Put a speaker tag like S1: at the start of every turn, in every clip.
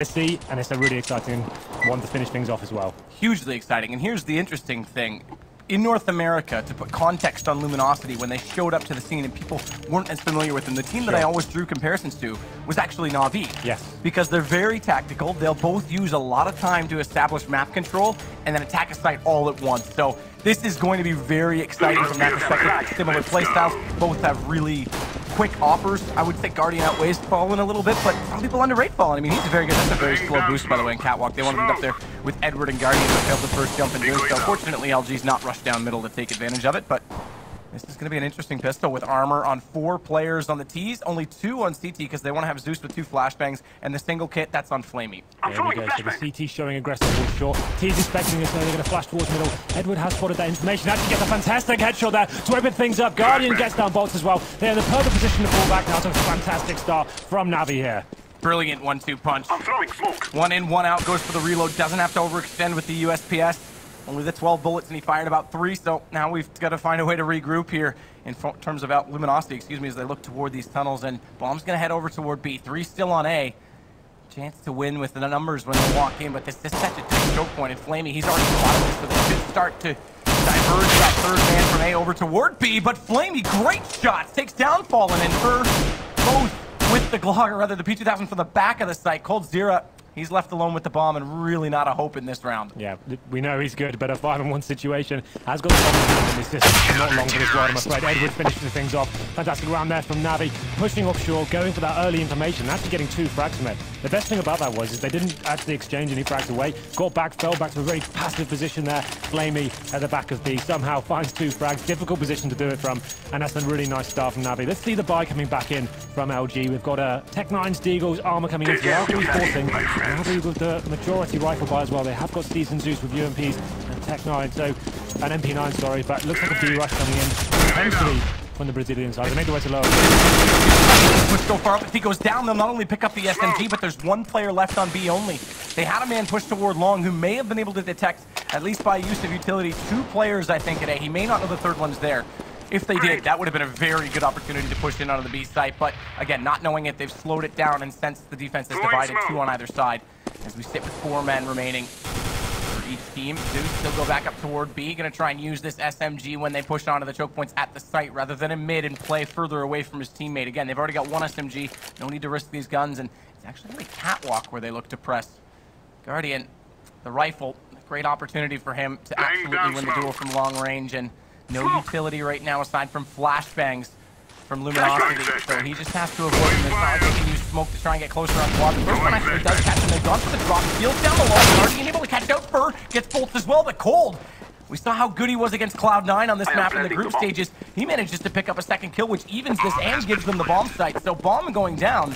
S1: see, and it's a really exciting one to finish things off as well.
S2: Hugely exciting. And here's the interesting thing. In North America, to put context on Luminosity, when they showed up to the scene and people weren't as familiar with them, the team that I always drew comparisons to was actually Na'Vi.
S1: Yes.
S2: Because they're very tactical. They'll both use a lot of time to establish map control and then attack a site all at once. So this is going to be very exciting from that perspective. Similar playstyles. Both have really quick offers. I would say Guardian outweighs Fallen a little bit, but some people underrate Fallen. I mean, he's a very good. That's a very slow boost, by the way, in Catwalk. They wanted to end up there with Edward and Guardian, but failed the first jump in doing so. Fortunately, LG's not rushed down middle to take advantage of it, but this is going to be an interesting pistol with armor on 4 players on the T's, only 2 on CT because they want to have Zeus with 2 flashbangs, and the single kit, that's on Flamey.
S1: There we go, so the CT showing aggressive towards short. T's expecting this, so they're going to flash towards middle. Edward has spotted that information, actually gets a fantastic headshot there to open things up. Guardian gets down bolts as well. They're in the perfect position to fall back now, so it's a fantastic start from Navi here.
S2: Brilliant 1-2 punch.
S3: I'm throwing smoke.
S2: 1 in, 1 out, goes for the reload, doesn't have to overextend with the USPS. Only the 12 bullets, and he fired about 3, so now we've got to find a way to regroup here in terms of Luminosity, as they look toward these tunnels, and Bomb's going to head over toward B. 3 still on A. Chance to win with the numbers when they walk in, but this is such a tight choke point, and Flamey, he's already spotted this, so they should start to diverge that third man from A over toward B, but Flamey, great shots, takes down Fallen, and both with the Glock, or rather the P2000 from the back of the site. coldzera, he's left alone with the bomb and really not a hope in this round.
S1: Yeah, we know he's good, but a 5-on-1 situation has got the bomb in hand, and it's just not long for this ride, I'm afraid. Edward finishing things off. Fantastic round there from Navi, pushing offshore, going for that early information, actually getting 2 frags from it. The best thing about that is they didn't actually exchange any frags away, got back, fell back to a very passive position there. Flamey at the back of B somehow finds 2 frags, difficult position to do it from, and that's a really nice start from Navi. Let's see the buy coming back in from LG. We've got Tech-9's Deagle's armor coming in, so they are reinforcing. Navi with the majority rifle buy as well. They have got Season Zeus with UMPs and Tech-9, so an MP9, sorry, but looks like a B-rush coming in, potentially from the Brazilian side. They make the way to lower.
S2: Push so far up, if he goes down, they'll not only pick up the SMG, but there's 1 player left on B only. They had a man push toward long who may have been able to detect, at least by use of utility, 2 players, I think, at A. He may not know the third one's there. If they did, that would have been a very good opportunity to push in onto the B site, but again, not knowing it, they've slowed it down, and since the defense is divided 2 on either side, as we sit with 4 men remaining for each team. Zeus still go back up toward B, gonna try and use this SMG when they push onto the choke points at the site rather than in mid and play further away from his teammate. Again, they've already got 1 SMG, no need to risk these guns, and it's actually gonna be Catwalk where they look to press. Guardian, the rifle, great opportunity for him to absolutely win the duel from long range, and no utility right now aside from flashbangs from Luminosity, so he just has to avoid them. It's not like they can use smoke to try and get closer on quad. The first one actually does catch him. They've gone for the drop. Steals down the wall. Guardian able to catch out Fur. Gets bolts as well, but Cold. We saw how good he was against Cloud9 on this map in the group stages. He manages to pick up a 2nd kill, which evens this and gives them the bomb site. So bomb going down,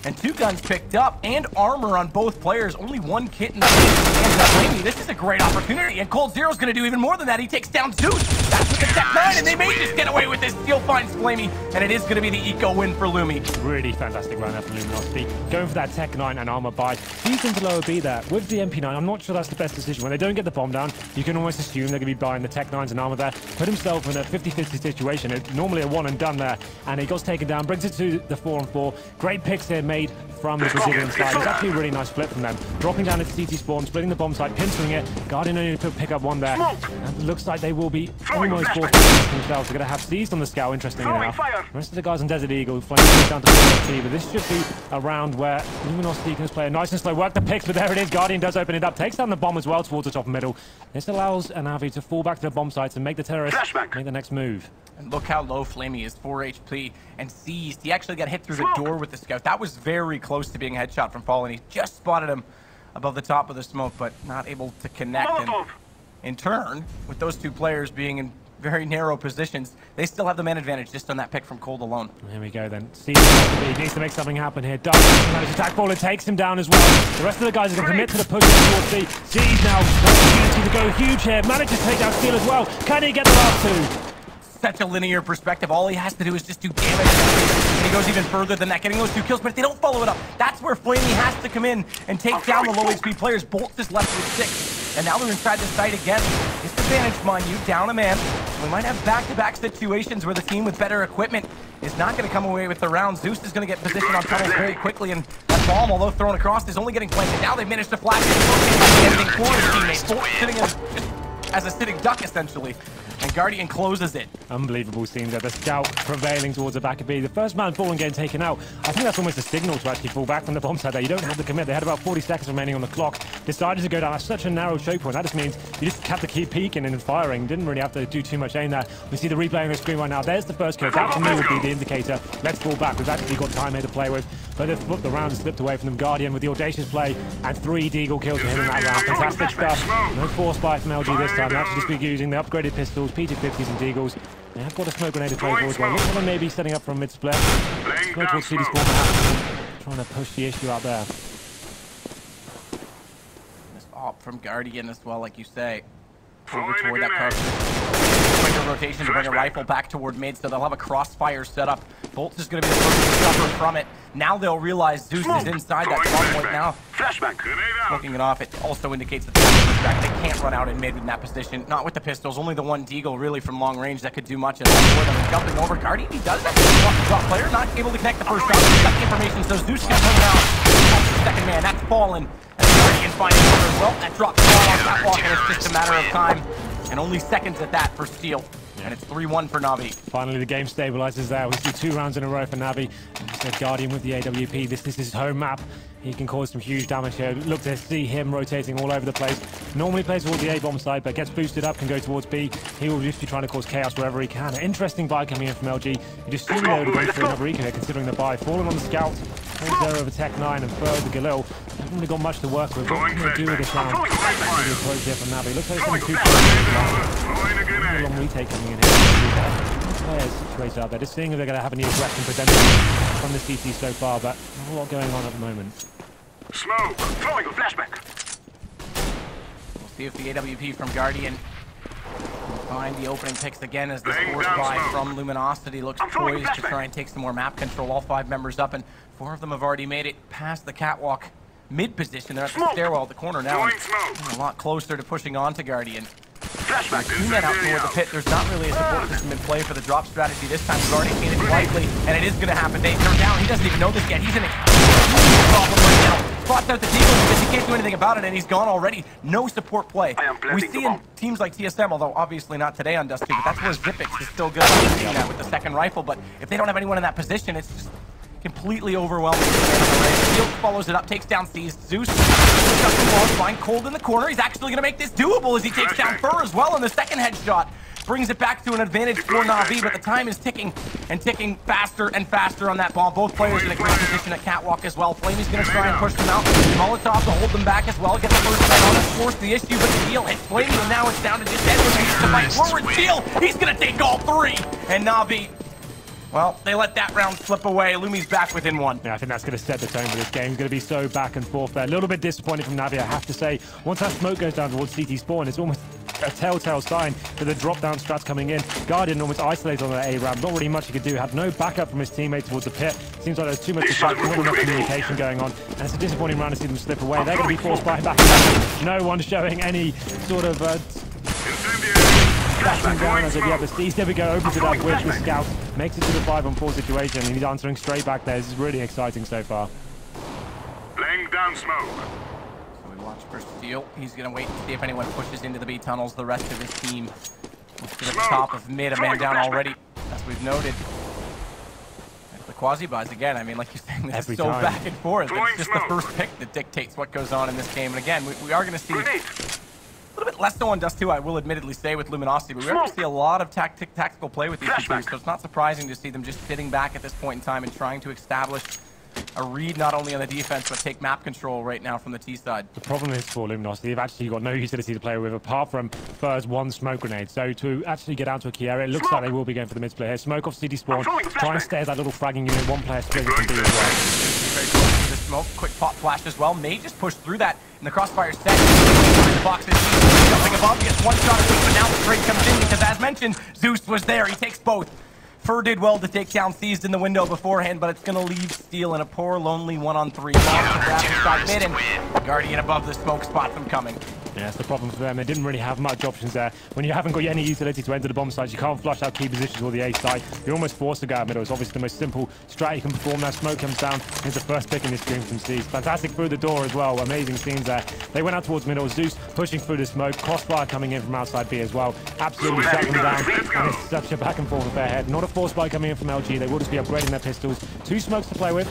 S2: and 2 guns picked up, and armor on both players. Only 1 kit in the game. This is a great opportunity, and coldzera's going to do even more than that. He takes down Zeus. That's with the Tech-9, and they may just get away with this. Steal finds Flamey, and it is going to be the eco win for Lumi.
S1: Really fantastic round there from Luminosity. Going for that Tech-9 and armor buy. He's into lower B there. With the MP9, I'm not sure that's the best decision. When they don't get the bomb down, you can almost assume they're going to be buying the Tech-9s and armor there. Put himself in a 50-50 situation. It's normally a 1 and done there, and he goes taken down, brings it to the 4-on-4. Great picks here made from the Brazilian side. It's actually a really nice flip from them. Dropping down into CT spawn, splitting the bomb site, pinching it. Guardian only to pick up 1 there. And it looks like they will be almost forced to themselves. They're going to have seized on the scout, interestingly enough. The rest of the guys on Desert Eagle flanking down to 50, but this should be a round where Luminosity can just play a nice and slow work the picks, but there it is. Guardian does open it up, takes down the bomb as well towards the top middle. This allows Navi to fall back to the bomb sites and make the terrorists make the next move.
S2: And look how low Flamey is, 4 HP, and seized. He actually got hit through the door with the scout. That was very close to being a headshot from Fallen. He just spotted him above the top of the smoke, but not able to connect. And in turn, with those 2 players being in very narrow positions, they still have the man advantage just on that pick from Cold alone.
S1: There we go then. He needs to make something happen here. Does manage to attack Fallen, takes him down as well. The rest of the guys are going to commit to the push towards C. Sees now the opportunity to go huge here. Manages to take down Steel as well. Can he get the last 2?
S2: Such a linear perspective. All he has to do is just do damage. And he goes even further than that, getting those 2 kills, but if they don't follow it up, that's where Flamey has to come in and take down the low HP players. Bolt is left with 6, and now they're inside the site again. Disadvantage, mind you, down a man. We might have back-to-back situations where the team with better equipment is not going to come away with the round. Zeus is going to get positioned on tunnels very quickly, and that bomb, although thrown across, is only getting planted. Now they've managed to flash it, ending for his teammates. Bolt sitting as a sitting duck, essentially. And Guardian closes it.
S1: Unbelievable scene there. The scout prevailing towards the back of B. The first man falling getting taken out. I think that's almost a signal to actually fall back from the bomb side there. You don't have to commit. They had about 40 seconds remaining on the clock. Decided to go down. That's such a narrow choke point. That just means you just have to keep peeking and firing. Didn't really have to do too much aim there. We see the replay on the screen right now. There's the first kill. That to me would be the indicator. Let's fall back. We've actually got time here to play with. But the round has slipped away from them. Guardian with the audacious play and 3 Deagle kills for him in that round. Fantastic stuff. No force buy from LG this time. They'll actually just be using the upgraded pistols, P250s and Deagles. They have got a smoke grenade to play for as well. Looks like they may be setting up for a mid-split. Go towards CD Spawn perhaps. Trying to push the issue out there.
S2: This op from Guardian as well, like you say. Over toward that cover. Bring a rotation to bring a rifle back toward mid, so they'll have a crossfire set up. Bolt's is going to be the first to suffer from it. Now they'll realize Zeus is inside that spawn point now. Smoking it off, it also indicates that they can't run out in mid in that position. Not with the pistols, only the one Deagle really from long range that could do much. And jumping over Guardian, he does that. Drop player, not able to connect the first shot. He's got the information, so Zeus can turn around. That's the second man, that's fallen. Guardian finding cover as well. That drops down on Catwalk, and it's just a matter of time. And only seconds at that for Steel. And it's 3-1 for Na'Vi.
S1: Finally, the game stabilizes there. We see 2 rounds in a row for Na'Vi. Instead, Guardian with the AWP. This is his home map. He can cause some huge damage here. Look to see him rotating all over the place. Normally plays towards the A-bomb side, but gets boosted up, can go towards B. He will just be trying to cause chaos wherever he can. An interesting buy coming in from LG. You just assume they would go for another eco here, considering the buy. Falling on the scout. Holds there over Tech9 and further the Galil. Haven't really got much to work with. What can they do with this round? Maybe approach here from Na'Vi. Looks like it's only 2 players. A long retake coming in here. Players situated out there. Just seeing if they're going to have any aggression presented from the CT so far, but not a lot going on at the moment.
S3: Smoke! Throwing a flashback!
S2: We'll see if the AWP from Guardian find the opening picks again as this force buy from Luminosity looks poised to try and take some more map control. All 5 members up, and 4 of them have already made it past the catwalk mid position. They're at the stairwell at the corner now, and a lot closer to pushing on to Guardian. Two men out toward the pit. There's not really a support system in play for the drop strategy this time. We've already seen it likely, and it is going to happen. They turn down. He doesn't even know this yet. He's in a problem right now. Spots out the Deagle because he can't do anything about it, and he's gone already. No support play. We see in teams like TSM, although obviously not today on Dust 2, but that's where Xyp9x is still good. We've seen that with the second rifle, but if they don't have anyone in that position, it's just completely overwhelming. Field follows it up, takes down Seized. Zeus find Cold in the corner. He's actually going to make this doable as he takes down Fur as well in the second headshot. Brings it back to an advantage for Na'Vi, but the time is ticking and ticking faster and faster on that bomb. Both players in a great position at Catwalk as well. Flamey's going to try and push them out. Molotov to hold them back as well. Get the first man on it, force the issue, but Steel hits Flamey, and now it's down to just Edward to fight forward. Steel, he's going to take all 3. And Na'Vi, well, they let that round slip away. Lumi's back within 1.
S1: Yeah, I think that's going to set the tone for this game. It's going to be so back and forth there. A little bit disappointed from Na'Vi, I have to say. Once that smoke goes down towards CT spawn, it's almost a telltale sign that the drop-down strats coming in. Guardian almost isolated on that A-ramp. Not really much he could do. Had no backup from his teammate towards the pit. Seems like there's too much distraction, not enough communication going on. And it's a disappointing round to see them slip away. They're going to be forced by back. No one showing any sort of flashing down as if you have the Steez. There we go, opens it up with the scout. Makes it to the 5-on-4 situation, and he's answering straight back there. This is really exciting so far.
S3: Laying down smoke.
S2: So we watch for Steel. He's going to wait and see if anyone pushes into the B tunnels. The rest of his team looks to the top of mid. A man down already, as we've noted. And the quasi-buys again. I mean, like you're saying, this is so back and forth. It's just the first pick that dictates what goes on in this game. And again, we are going to see a little bit less so on Dust 2, I will admittedly say, with Luminosity, but we're going to see a lot of tactical play with these two teams, so it's not surprising to see them just sitting back at this point in time and trying to establish a read not only on the defense, but take map control right now from the T side.
S1: The problem is for Luminosity, they've actually got no utility to play with apart from Fur's 1 smoke grenade. So to actually get out to a key area, it looks like they will be going for the mid-split here. Smoke off CD spawn, try and stay at that little fragging unit. 1 player split can do as well.
S2: Very close to the smoke, quick pop flash as well. May just push through that in the crossfire set. The boxes, jumping above, gets 1 shot at Zeus, but now the trade comes in because, as mentioned, Zeus was there. He takes both. Fur did well to take down Seized in the window beforehand, but it's going to leave Steel in a poor, lonely 1-on-3. Guardian above the smoke spots him coming.
S1: Yeah, that's the problem for them. They didn't really have much options there. When you haven't got any utility to enter the bomb sites, you can't flush out key positions or the A site. You're almost forced to go out middle. It's obviously the most simple strat you can perform there. Smoke comes down. It's the first pick in this game from Steez. Fantastic through the door as well. Amazing scenes there. They went out towards middle. Zeus pushing through the smoke. Crossfire coming in from outside B as well. Absolutely shutting them down. And it's such a back and forth affair here. Not a force buy coming in from LG. They will just be upgrading their pistols. 2 smokes to play with.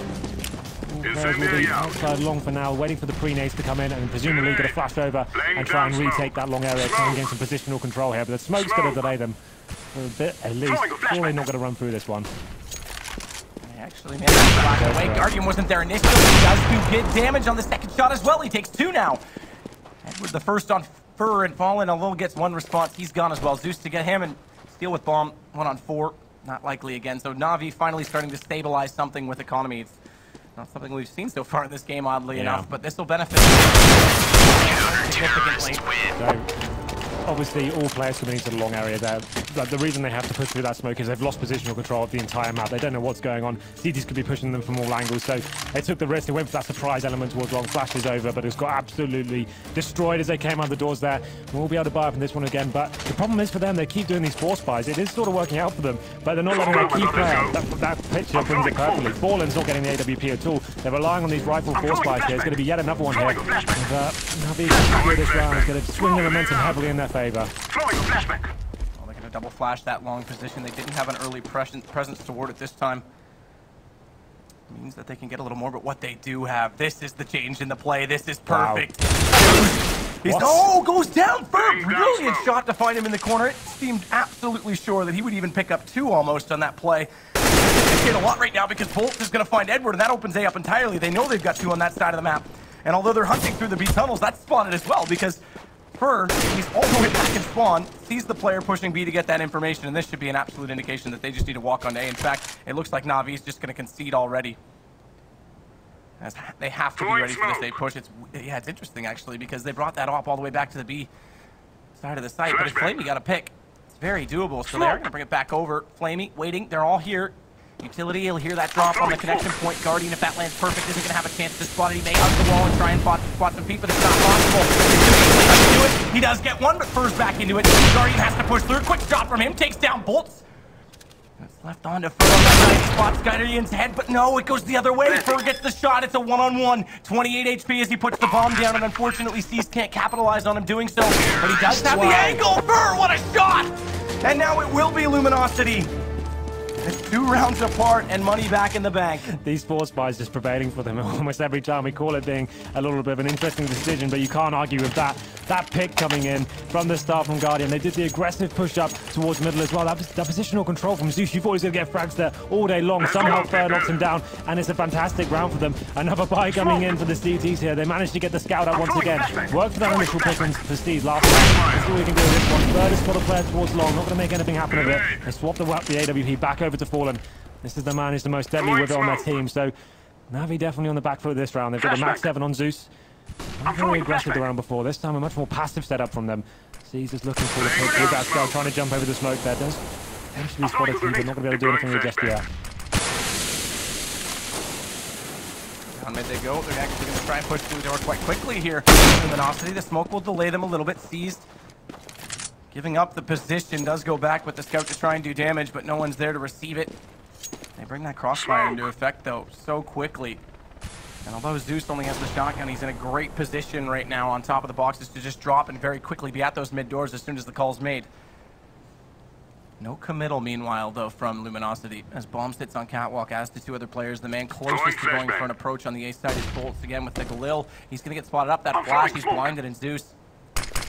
S1: Players will be outside long for now, waiting for the pre-nades to come in and presumably get a flash over and try and retake that long area, try and gain some positional control here. But the smoke's going to delay them for a bit at least. Surely not going to run through this one.
S2: They actually managed to flash away. Guardian wasn't there initially. He does do good damage on the second shot as well. He takes 2 now. Edward the first on Fur and Fallen, although gets 1 response. He's gone as well. Zeus to get him and steal with bomb. 1 on 4. Not likely again. So Na'Vi finally starting to stabilize something with economy. It's not something we've seen so far in this game, oddly enough, but this will benefit significantly.
S1: Obviously, all players coming into the long area there. The reason they have to push through that smoke is they've lost positional control of the entire map. They don't know what's going on. CTs could be pushing them from all angles, so they took the risk. They went for that surprise element towards long. Flash is over, but it's got absolutely destroyed as they came out the doors there. We'll be able to buy up in this one again, but the problem is for them, they keep doing these force buys. It is sort of working out for them, but they're not letting their key player. That picture brings it perfectly. Fallen's not getting the AWP at all. They're relying on these rifle force buys here. It's going to be yet another one here. And Na'Vi this round is going to swing the momentum heavily in their favor.
S2: Well, they're going to double flash that long position. They didn't have an early presence toward it this time. Means that they can get a little more, but what they do have, this is the change in the play. This is perfect. Wow. Goes down for brilliant shot to find him in the corner. It seemed absolutely sure that he would even pick up 2 almost on that play. They get a lot right now because Bolt is going to find Edward, and that opens A up entirely. They know they've got 2 on that side of the map. And although they're hunting through the B tunnels, that's spotted as well because Fur, he's all the way back in spawn, sees the player pushing B to get that information, and this should be an absolute indication that they just need to walk on A. In fact, it looks like Na'Vi is just going to concede already. As they have to be ready for this A push. It's interesting, actually, because they brought that op all the way back to the B side of the site, but if Flamey got a pick, it's very doable, so they're going to bring it back over. Flamey waiting, they're all here. Utility, he'll hear that drop on the connection point. Guardian, if that lands perfect, isn't going to have a chance to spot it. He may hug the wall and try and spot some feet, but it's not possible. He does get 1, but Fur's back into it. Guardian has to push through. Quick shot from him, takes down Bolts. It's left on to Fur on that nice spot. Guardian's head, but no, it goes the other way. Fur gets the shot. It's a 1-on-1. 28 HP as he puts the bomb down, and unfortunately, Cease can't capitalize on him doing so. But he does have the angle. Fur, what a shot! And now it will be Luminosity. It's 2 rounds apart and money back in the bank.
S1: These force buys just prevailing for them almost every time. We call it being a little bit of an interesting decision, but you can't argue with that. That pick coming in from the start from Guardian. They did the aggressive push up towards middle as well. That positional control from Zeus. You thought he was going to get frags there all day long. Somehow Fur knocks him down, and it's a fantastic round for them. Another buy coming in for the CTs here. They managed to get the scout out once again. Worked for that initial pick for Steve last time. Let's see what we can do with this one. Third is for the player towards long. Not going to make anything happen of it. They swap the AWP back over to Fallen. This is the man who's the most deadly with it on their team, so Na'Vi definitely on the back foot this round. They've got the max 7 on Zeus. Not very aggressive the round before. This time a much more passive setup from them. Caesar's looking for the pick with that skull, trying to jump over the smoke there. Does eventually spot a few, but not going to be able to do anything with it just yet.
S2: Down mid they go. They're actually going to try and push through the door quite quickly here. Luminosity, the smoke will delay them a little bit. Seized. Giving up the position, does go back with the scout to try and do damage, but no one's there to receive it. They bring that crossfire into effect, though, so quickly. And although Zeus only has the shotgun, he's in a great position right now on top of the boxes to just drop and very quickly be at those mid doors as soon as the call's made. No committal, meanwhile, though, from Luminosity. As bomb sits on Catwalk, as the 2 other players, the man closest to going for an approach on the A side is Bolts again with the Galil. He's going to get spotted up. That flash, he's blinded, and Zeus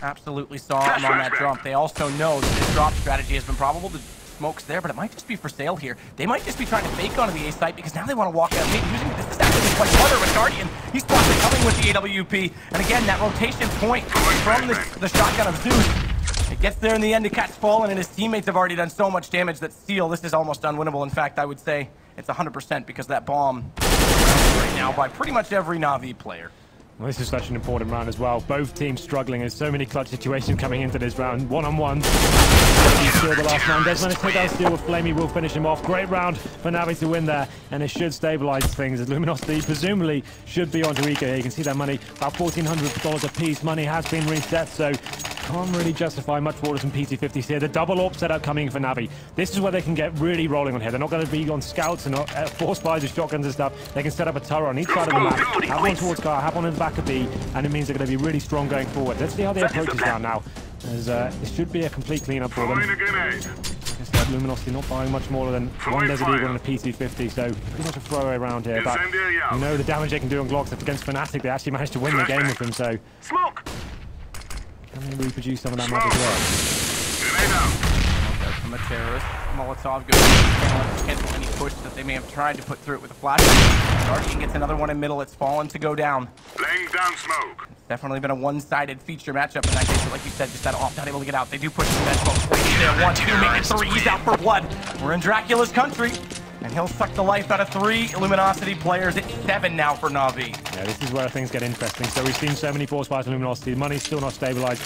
S2: absolutely saw him on that jump. They also know that this drop strategy has been probable. The smoke's there, but it might just be for sale here. They might just be trying to fake onto the A site because now they want to walk out. Using this is actually quite clever with Guardian. He's possibly coming with the AWP. And again, that rotation point from the shotgun of Zeus. It gets there in the end to catch Fallen, and his teammates have already done so much damage that Steel, this is almost unwinnable. In fact, I would say it's 100% because that bomb right now by pretty much every Na'Vi player.
S1: Well, this is such an important round as well. Both teams struggling. There's so many clutch situations coming into this round. One-on-one. Still the last round. Does manage to take out Steel with Flamey. Will finish him off. Great round for Navi to win there. And it should stabilize things as Luminosity presumably should be onto Eco here. You can see that money, about $1,400 a piece. Money has been reset, so can't really justify much more than PT50s here. The double AWP setup coming for Navi. This is where they can get really rolling on here. They're not going to be on scouts and not force buys with shotguns and stuff. They can set up a turret on each side of the map. Have one towards Car, have one in the back of B, and it means they're going to be really strong going forward. Let's see how they approach this round now. As this should be a complete cleanup for them. I guess that Luminosity not buying much more than one Desert Eagle and a PT50, so pretty much a throwaway round here. But you know the damage they can do on Glocks against Fnatic. They actually managed to win the game with him, so
S3: Smoke!
S1: can they reproduce some of that magic work?
S2: From a terrorist. Molotov goes to cancel any push that they may have tried to put through it with a flash. Guardian gets another one in middle. It's fallen to go down.
S3: Laying down smoke.
S2: It's definitely been a one-sided feature matchup in that case. But like you said, just that off, not able to get out. They do push the bench. There, 1, 2, make it 3. He's out for blood. We're in Dracula's country. And he'll suck the life out of 3 Luminosity players. It's 7 now for Na'Vi.
S1: Yeah, this is where things get interesting. So we've seen so many force fires from Luminosity. The money's still not stabilized.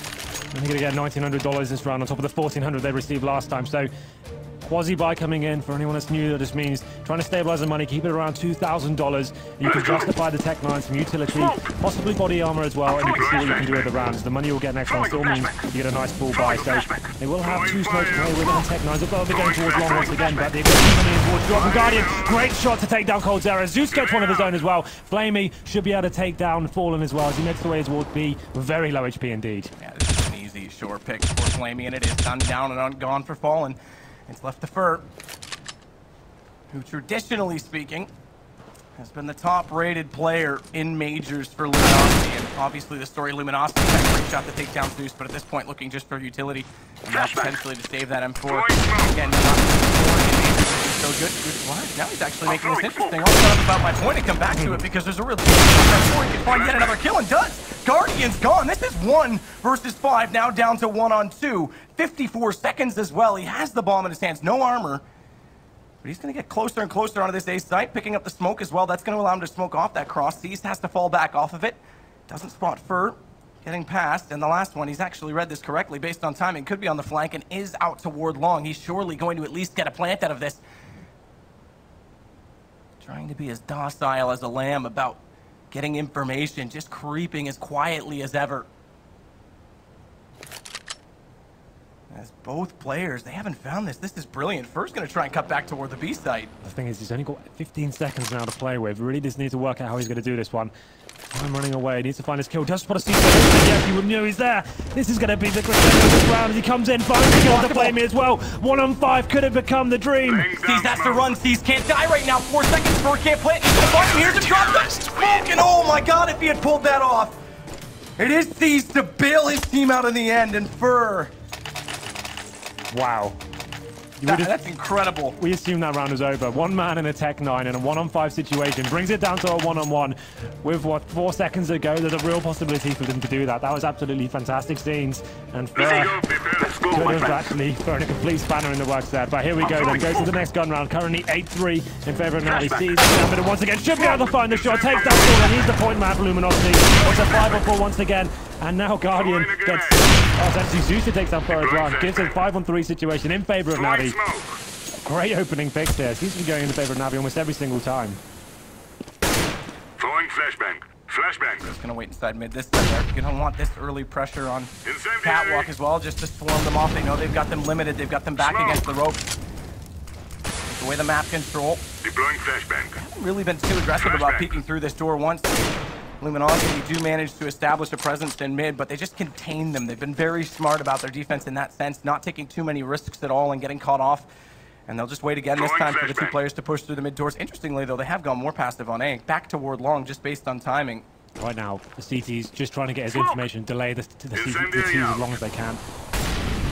S1: They're going to get $1,900 this round on top of the $1,400 they received last time. So quasi buy coming in. For anyone that's new, that just means trying to stabilize the money, keep it around $2,000. You can justify the Tech 9, some utility, possibly body armor as well, and you can see what you can do with the rounds. The money you'll get next round still means you get a nice full buy. So they will have 2 smokes to play with on Tech 9s. They'll be going towards long once again, but they've got coming in towards Drop and Guardian. Great shot to take down coldzera. Zeus gets one of his own as well. Flamey should be able to take down Fallen as well as he makes the way towards B with very low HP indeed.
S2: Yeah, this is an easy sure pick for Flamey, and it is done down and gone for Fallen. It's left to Fur, who traditionally speaking has been the top-rated player in majors for Luminosity, and obviously the story Luminosity had a great shot to take down Zeus, but at this point looking just for utility and now potentially to save that M4. Again, so good. Now he's actually making this interesting. I'll talk about my point and come back to it because there's a really M4. He can find yet another kill and does. Guardian's gone. This is 1 versus 5, now down to 1-on-2. 54 seconds as well. He has the bomb in his hands, no armor. But he's going to get closer and closer onto this A site, picking up the smoke as well. That's going to allow him to smoke off that cross. Seized has to fall back off of it. Doesn't spot Fur. Getting past. And the last one, he's actually read this correctly based on timing. Could be on the flank and is out toward long. He's surely going to at least get a plant out of this. Trying to be as docile as a lamb about getting information, just creeping as quietly as ever. As both players, they haven't found this. This is brilliant. First going to try and cut back toward the B site.
S1: The thing is, he's only got 15 seconds now to play with. Really just needs to work out how he's going to do this one. Time running away. Needs to find his kill. Just want to see yes, you wouldn't know he's there. This is going to be the crescendo of this round as he comes in. Finds the kill to Flamey as well. 1-on-5 could have become the dream.
S2: Seas has to run. Seas can't die right now. 4 seconds. Fur can't play it. He's going to find him. Here's a drop. The smoke. And oh my god, if he had pulled that off. It is Seas to bail his team out in the end. And Fur.
S1: Wow.
S2: That's incredible.
S1: We assume that round is over. 1 man in a Tech 9 in a 1-on-5 situation. Brings it down to a 1-on-1 with, what, 4 seconds to go. There's a real possibility for them to do that. That was absolutely fantastic scenes. And Fur could have actually thrown a complete spanner in the works there. But here we go then. Goes to the next gun round. Currently 8-3 in favor of Navi. Sees Gambit once again. Should be able to find the shot. Takes that ball and he's the point man for Luminosity. It's a 5-on-4 once again. And now Guardian gets... Oh, it's actually Zeus that takes down Fur as well. Gives a 5-on-3 situation in favor of Navi. Great opening picks there. Seems to be going in favor of Navi almost every single time.
S3: Throwing flashbang. Flashbang.
S2: Just gonna wait inside mid this time. They're gonna want this early pressure on Catwalk as well, just to swarm them off. They know they've got them limited. They've got them back against the rope. The way the map control.
S3: Deploying flashbang.
S2: They haven't really been too aggressive about peeking through this door once. Luminosity do manage to establish a presence in mid, but they just contain them. They've been very smart about their defense in that sense, not taking too many risks at all and getting caught off. And they'll just wait again this time for the 2 players to push through the mid doors. Interestingly, though, they have gone more passive on A, back toward long, just based on timing.
S1: Right now, the CT's just trying to get his information, delay the T's as long as they can.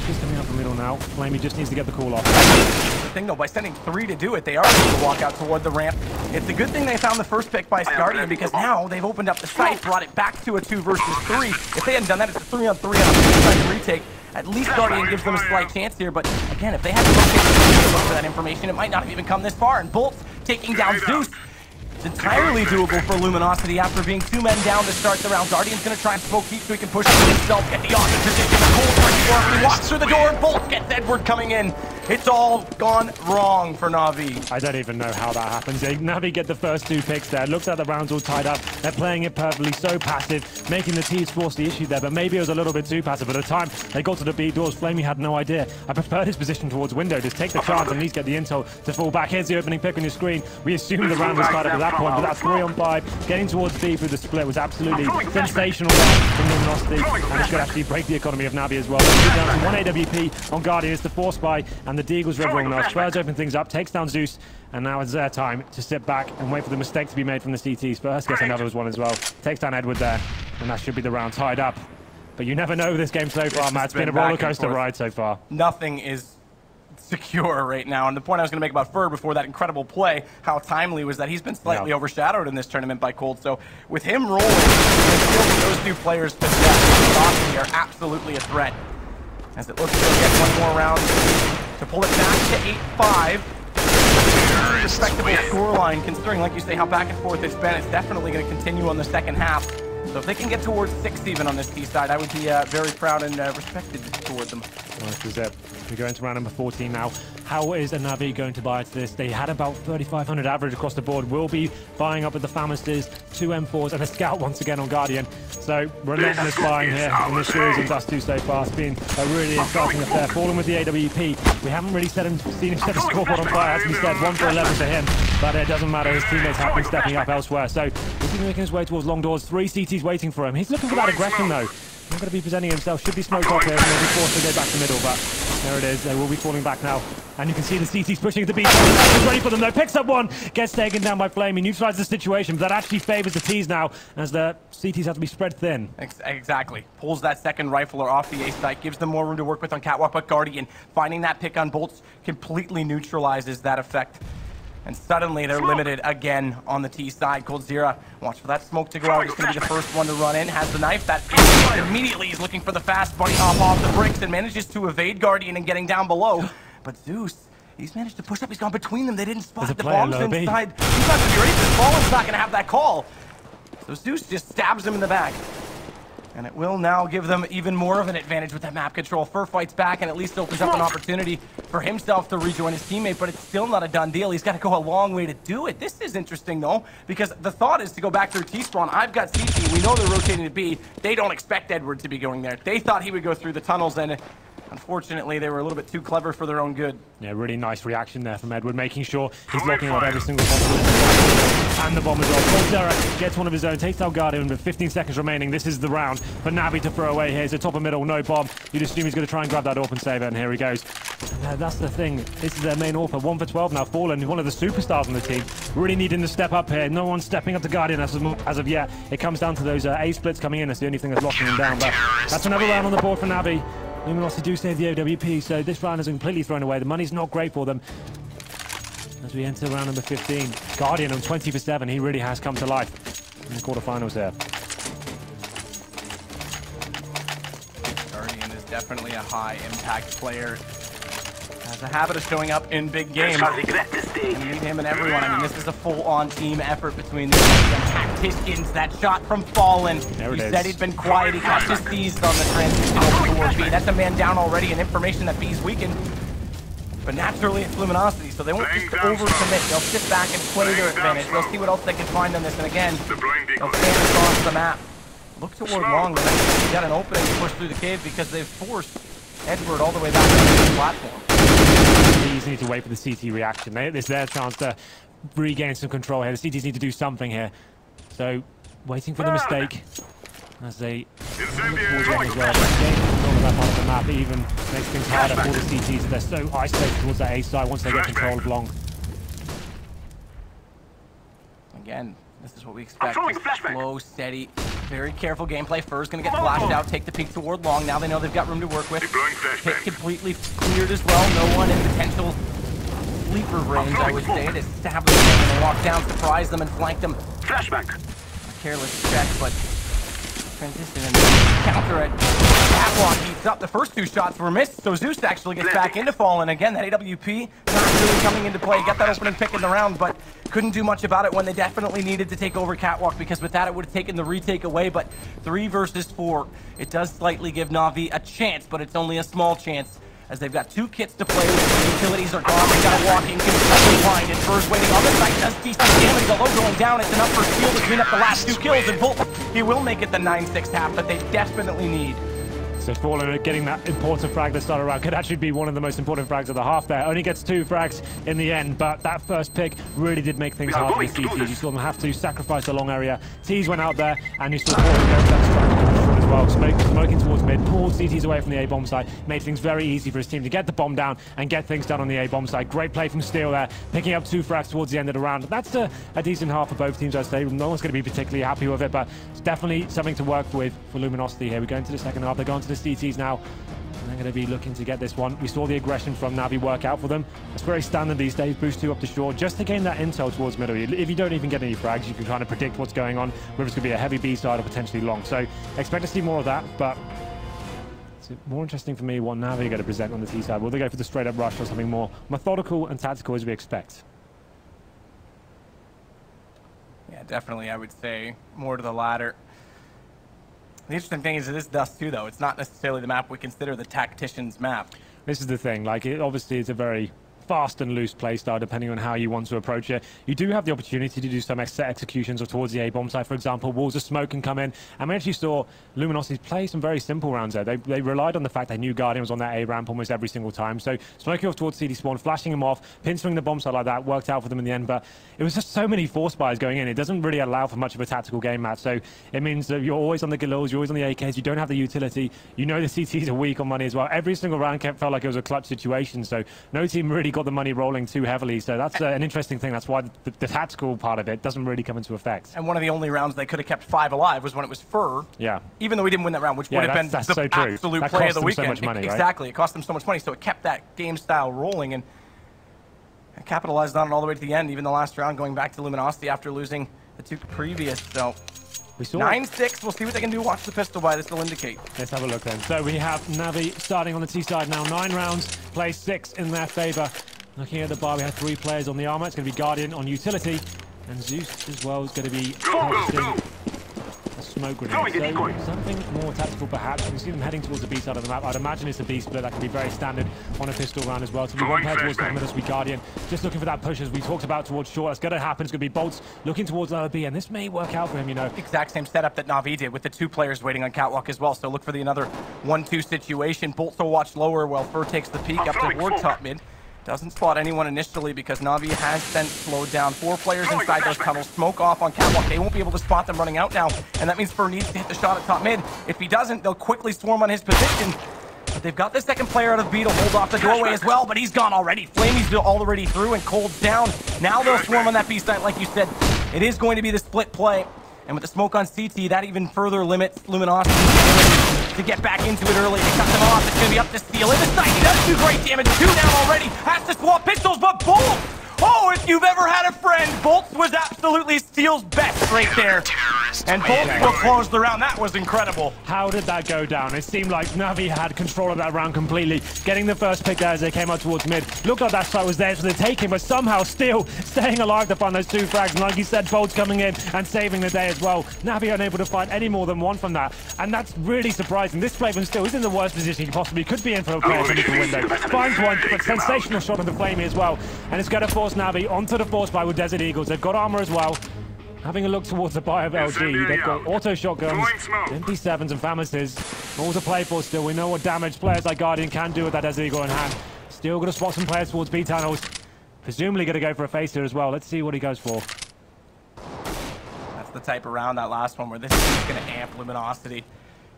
S1: He's coming up the middle now. Flamey just needs to get the call off.
S2: The thing, though, by sending 3 to do it, they are able to walk out toward the ramp. It's a good thing they found the first pick by Guardian because now they've opened up the site, brought it back to a 2 versus 3. If they hadn't done that, it's a 3-on-3 on a 2-side retake. At least Guardian gives them a slight chance here, but again, if they had to look for that information, it might not have even come this far. And Bolt taking down Zeus. It's entirely doable for Luminosity after being 2 men down to start the round. Guardian's going to try and smoke deep so he can push it himself, get the offense position. Cold right he walks through the door, and Bolt gets Edward coming in. It's all gone wrong for Na'Vi.
S1: I don't even know how that happens. Na'Vi get the first 2 picks there. Looks like the round's all tied up. They're playing it perfectly, so passive, making the T's force the issue there, but maybe it was a little bit too passive. By the time they got to the B doors, Flamey had no idea. I preferred his position towards window. Just take the chance and at least get the intel to fall back. Here's the opening pick on your screen. We assumed the round was tied up at that point, but that's 3 on 5. Getting towards B through the split was absolutely sensational there from Luminosity, and it should actually break the economy of Na'Vi as well. Down to 1 AWP on Guardian. It's the force buy, and the Deagle's red wrong enough. Spurs open things up, takes down Zeus, and now it's their time to sit back and wait for the mistake to be made from the CT. Spurs gets another one as well. Takes down Edward there, and that should be the round tied up. But you never know this game so far, Matt. It's been a roller coaster ride so far.
S2: Nothing is secure right now, and the point I was going to make about Ferg before that incredible play, how timely was that he's been slightly overshadowed in this tournament by Cold. So with him rolling, those 2 players possessed are absolutely a threat. As it looks like they'll get one more round to pull it back to 8-5. Respectable scoreline, considering, like you say, how back and forth it's been. It's definitely going to continue on the second half. So if they can get towards 6 even on this T side, I would be very proud and respected toward them.
S1: Well, this is it. We go into round number 14 now. How is Na'Vi going to buy into this? They had about 3,500 average across the board. Will be buying up with the Famistas, 2 M4s, and a Scout once again on Guardian. So relentless buying here in the Shrews and Dust 2 so far. It's been a really exciting affair. Falling with the AWP. We haven't really seen him set the scoreboard on fire, as we said. 1 for 11 for him, but it doesn't matter. His teammates have been stepping up elsewhere. So he's making his way towards long doors. 3 CTs waiting for him. He's looking for that aggression though. Not going to be presenting himself. Should be smoked off here and he'll be forced to go back to middle, but there it is. They will be falling back now. And you can see the CT's pushing at the beat. He's ready for them though. Picks up one. Gets taken down by Flame. He neutralizes the situation, but that actually favors the T's now as the CTs have to be spread thin.
S2: Exactly. Pulls that second rifler off the A site. Gives them more room to work with on Catwalk, but Guardian finding that pick on Bolts completely neutralizes that effect. And suddenly they're limited again on the T side. coldzera, watch for that smoke to go out. He's going to be the first one to run in. Has the knife. That immediately he's looking for the fast bunny hop off the bricks and manages to evade Guardian and getting down below. But Zeus, he's managed to push up. He's gone between them. They didn't spot the bombs inside. He's not going to be ready. Fallen's not going to have that call. So Zeus just stabs him in the back. And it will now give them even more of an advantage with that map control. Fur fights back and at least opens up an opportunity for himself to rejoin his teammate, but it's still not a done deal. He's got to go a long way to do it. This is interesting, though, because the thought is to go back through T-spawn. I've got CT. We know they're rotating to B. They don't expect Edward to be going there. They thought he would go through the tunnels, and unfortunately, they were a little bit too clever for their own good.
S1: Yeah, really nice reaction there from Edward, making sure he's locking out every single possible and the bomb as well. coldzera gets one of his own, takes out Guardian with 15 seconds remaining. This is the round for Na'Vi to throw away here. It's a top of middle, no bomb. You'd assume he's going to try and grab that AWP and save it, and here he goes. And that's the thing. This is their main AWP. 1 for 12 now. Fallen, one of the superstars on the team. Really needing to step up here. No one's stepping up to Guardian as of yet. It comes down to those A splits coming in. That's the only thing that's locking him down. But that's another round on the board for Na'Vi. Luminosity do save the AWP, so this round is completely thrown away. The money's not great for them. As we enter round number 15, Guardian on 20 for 7. He really has come to life in the quarterfinals there.
S2: Guardian is definitely a high-impact player. Has a habit of showing up in big games. And meet him and everyone. I mean, this is a full-on team effort between the tacticians. That shot from Fallen. He said he'd been quiet. He got just seized on the transition over toward B. That's a man down already, and information that B's weakened. But naturally, it's Luminosity, so they won't just overcommit. They'll sit back and play their advantage. They'll see what else they can find on this, and again, they'll stand across the map. Look toward long, but they've got an opening to push through the cave because they've forced Edward all the way back to the platform.
S1: These need to wait for the CT reaction. It's their chance to regain some control here. The CTs need to do something here. So, waiting for the mistake as they look towards them as well. Gaining control of that part of the map even makes things harder for the CTs. They're so isolated towards that A side once they get control of long.
S2: Again, this is what we expect. Slow, steady, very careful gameplay. Fur's going to get flashed out, take the peek toward long. Now they know they've got room to work with. Pick completely cleared as well. No one in potential sleeper range, I would say. To establish them and walk down, surprise them, and flank them.
S3: Flashback.
S2: A careless check, but transition and counter it. Catwalk heats up. The first two shots were missed, so Zeus actually gets back into Fallen. Again, that AWP not really coming into play. Got that opening pick in the round, but couldn't do much about it when they definitely needed to take over Catwalk, because with that it would have taken the retake away. But 3 versus 4, it does slightly give Na'Vi a chance, but it's only a small chance, as they've got 2 kits to play with. The utilities are gone. They got a walking, blind, and Fur's waiting on the site. Does decent damage, although going down, it's enough for Steel to clean up the last 2 kills. And Bolt, he will make it the 9-6 half, but they definitely need.
S1: So Fallen getting that important frag to start around could actually be one of the most important frags of the half there. Only gets 2 frags in the end, but that first pick really did make things hard for the CTs. You saw them have to sacrifice the long area. Tees went out there, and you saw Fallen go for that strike as well. Smoking towards mid, pulled CTs away from the A-bomb site, made things very easy for his team to get the bomb down and get things done on the A-bomb site. Great play from Steel there, picking up 2 frags towards the end of the round. That's a decent half for both teams, I'd say. No one's going to be particularly happy with it, but it's definitely something to work with for Luminosity here. We go into the second half. They're going to the CTs now. And they're going to be looking to get this one. We saw the aggression from Na'Vi work out for them. It's very standard these days. Boost 2 up to short just to gain that intel towards middle. If you don't even get any frags, you can kind of predict what's going on, whether it's going to be a heavy B side or potentially long. So expect to see more of that, but it's more interesting for me what Na'Vi are going to present on the T side. Will they go for the straight up rush or something more methodical and tactical as we expect?
S2: Yeah, definitely, I would say more to the latter. The interesting thing is it is Dust 2, though. It's not necessarily the map we consider the tactician's map.
S1: This is the thing. Like, it obviously is a very fast and loose playstyle depending on how you want to approach it. You do have the opportunity to do some set executions or towards the A-bomb site, for example. Walls of smoke can come in. And we actually saw Luminosity play some very simple rounds there. They relied on the fact they knew Guardian was on that A-ramp almost every single time. So smoking off towards CD spawn, flashing him off, pinstering the bomb site like that worked out for them in the end. But it was just so many force fires going in. It doesn't really allow for much of a tactical game match. So it means that you're always on the Galils, you're always on the AKs, you don't have the utility. You know the CTs are weak on money as well. Every single round felt like it was a clutch situation. So no team really got the money rolling too heavily. So that's an interesting thing. That's why the tactical part of it doesn't really come into effect.
S2: And one of the only rounds they could have kept 5 alive was when it was Fur.
S1: Yeah.
S2: Even though we didn't win that round, which would have been the
S1: so
S2: absolute play of the weekend.
S1: So much money, right?
S2: Exactly. It cost them so much money. So it kept that game style rolling and capitalized on it all the way to the end. Even the last round going back to Luminosity after losing the 2 previous. So
S1: we saw
S2: 9-6. We'll see what they can do. Watch the pistol buy. This will indicate.
S1: Let's have a look then. So we have Na'Vi starting on the T side now. 9 rounds, play 6 in their favor. Looking at the bar, we have 3 players on the armor. It's going to be Guardian on utility, and Zeus as well is going to be posting a smoke grenade. So something more tactical perhaps. You can see them heading towards the B side of the map. I'd imagine it's a B split. That can be very standard on a pistol round as well. So we won't head towards the middle, be Guardian. Just looking for that push as we talked about towards short. That's going to happen. It's going to be Bolts looking towards lower B, and this may work out for him, you know.
S2: Exact same setup that Na'Vi did with the 2 players waiting on Catwalk as well. So look for the another 1-2 situation. Bolts will watch lower while Fur takes the peek up toward top mid. Doesn't spot anyone initially because Na'Vi has since slowed down. 4 players inside those tunnels. Smoke off on Catwalk. They won't be able to spot them running out now, and that means Fur needs to hit the shot at top mid. If he doesn't, they'll quickly swarm on his position. But they've got the second player out of B to hold off the doorway as well, but he's gone already. Flamey's already through and Cold's down. Now they'll swarm on that B site, like you said. It is going to be the split play. And with the smoke on CT, that even further limits Luminosity to get back into it early. They cut them off. It's going to be up to Steel in the site. He does do great damage. 2 down already. Has to swap pistols, but Bolt! Oh, if you've ever had a friend, Bolt was absolutely Steel's best right there. And Bolt will close the round. That was incredible.
S1: How did that go down? It seemed like Na'Vi had control of that round completely. Getting the first pick there as they came out towards mid. Looked like that site was there for the taking, but somehow Steel staying alive to find those 2 frags. And like you said, Bolt's coming in and saving the day as well. Na'Vi unable to find any more than 1 from that. And that's really surprising. This play from Steel is in the worst position he possibly could be in for a player from the window. Finds one, but sensational shot on the Flamey as well. And it's going to force Na'Vi onto the force buy with Desert Eagles. They've got armor as well. Having a look towards the buy of LG, they've got auto shotguns, MP7s and FAMASs. All to play for still. We know what damage players like Guardian can do with that Desert Eagle in hand. Still going to spot some players towards B tunnels. Presumably going to go for a face here as well. Let's see what he goes for.
S2: That's the type of round, that last one, where this is just going to amp Luminosity.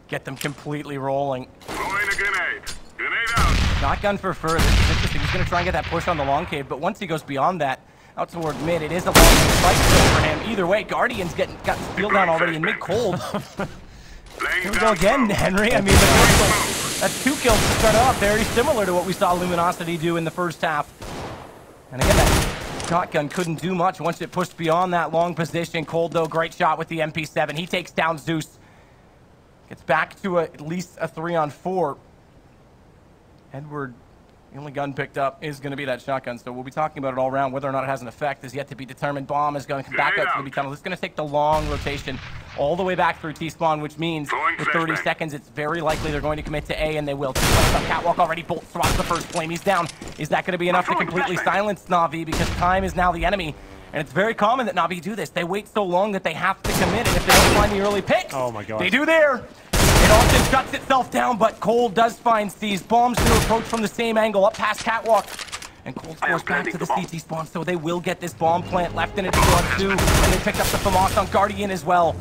S2: Get them completely rolling.
S3: Throwing a grenade. Grenade out.
S2: Shotgun for Fur. This is interesting. He's going to try and get that push on the long cave, but once he goes beyond that, out toward mid, it is a long fight for him. Either way, Guardian's got Steel down already in mid cold. Here we go again, Henry. I mean, that's 2 kills to start off. Very similar to what we saw Luminosity do in the first half. And again, that shotgun couldn't do much once it pushed beyond that long position. Cold, though, great shot with the MP7. He takes down Zeus. It's back to at least a 3-on-4. Edward, the only gun picked up is going to be that shotgun, so we'll be talking about it all around. Whether or not it has an effect is yet to be determined. Bomb is going to come back out to the B tunnel. It's going to take the long rotation all the way back through T-spawn, which means with 30 seconds, it's very likely they're going to commit to A, and they will. Catwalk already. Bolt swats the first flame. He's down. Is that going to be enough to completely silence Na'Vi? Because time is now the enemy. And it's very common that Na'Vi do this. They wait so long that they have to commit, and if they don't find the early picks,
S1: oh my God,
S2: they do there. It often shuts itself down, but Cole does find C's. Bomb's going to approach from the same angle, up past Catwalk. And Cole's forced back to the CT spawn, so they will get this bomb plant left in it on 2. And they picked up the FAMAS on Guardian as well.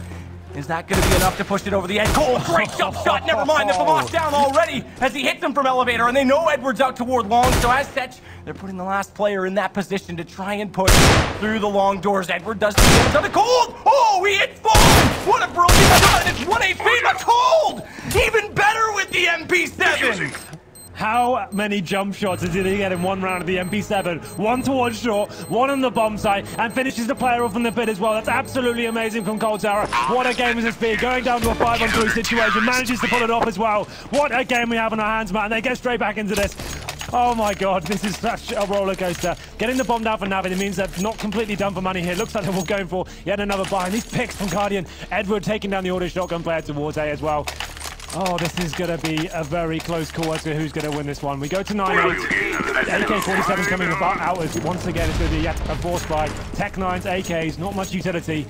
S2: Is that going to be enough to push it over the edge? Cole, great jump shot. Never mind, the FAMAS down already as he hits him from elevator. And they know Edward's out toward long, so as such, they're putting the last player in that position to try and push through the long doors. Edward does the damage on the Cold. Oh, he hits bomb. What a brilliant shot. It's 1 HP, but Cold even better with the MP7.
S1: How many jump shots did he get in one round of the MP7? One towards short, one on the bomb site, and finishes the player off on the pit as well. That's absolutely amazing from Cold Tower. What a game is this being? Going down to a 5-on-3 situation, manages to pull it off as well. What a game we have on our hands, man. They get straight back into this. Oh my God, this is such a roller coaster. Getting the bomb down for Na'Vi, it means they're not completely done for money here. Looks like they're all going for yet another buy. And these picks from Guardian. Edward taking down the auto shotgun player towards A as well. Oh, this is going to be a very close call as to who's going to win this one. We go to 9-8. AK-47 coming out as once again it's going to be yet a force buy. Tech-9s, AKs, not much utility.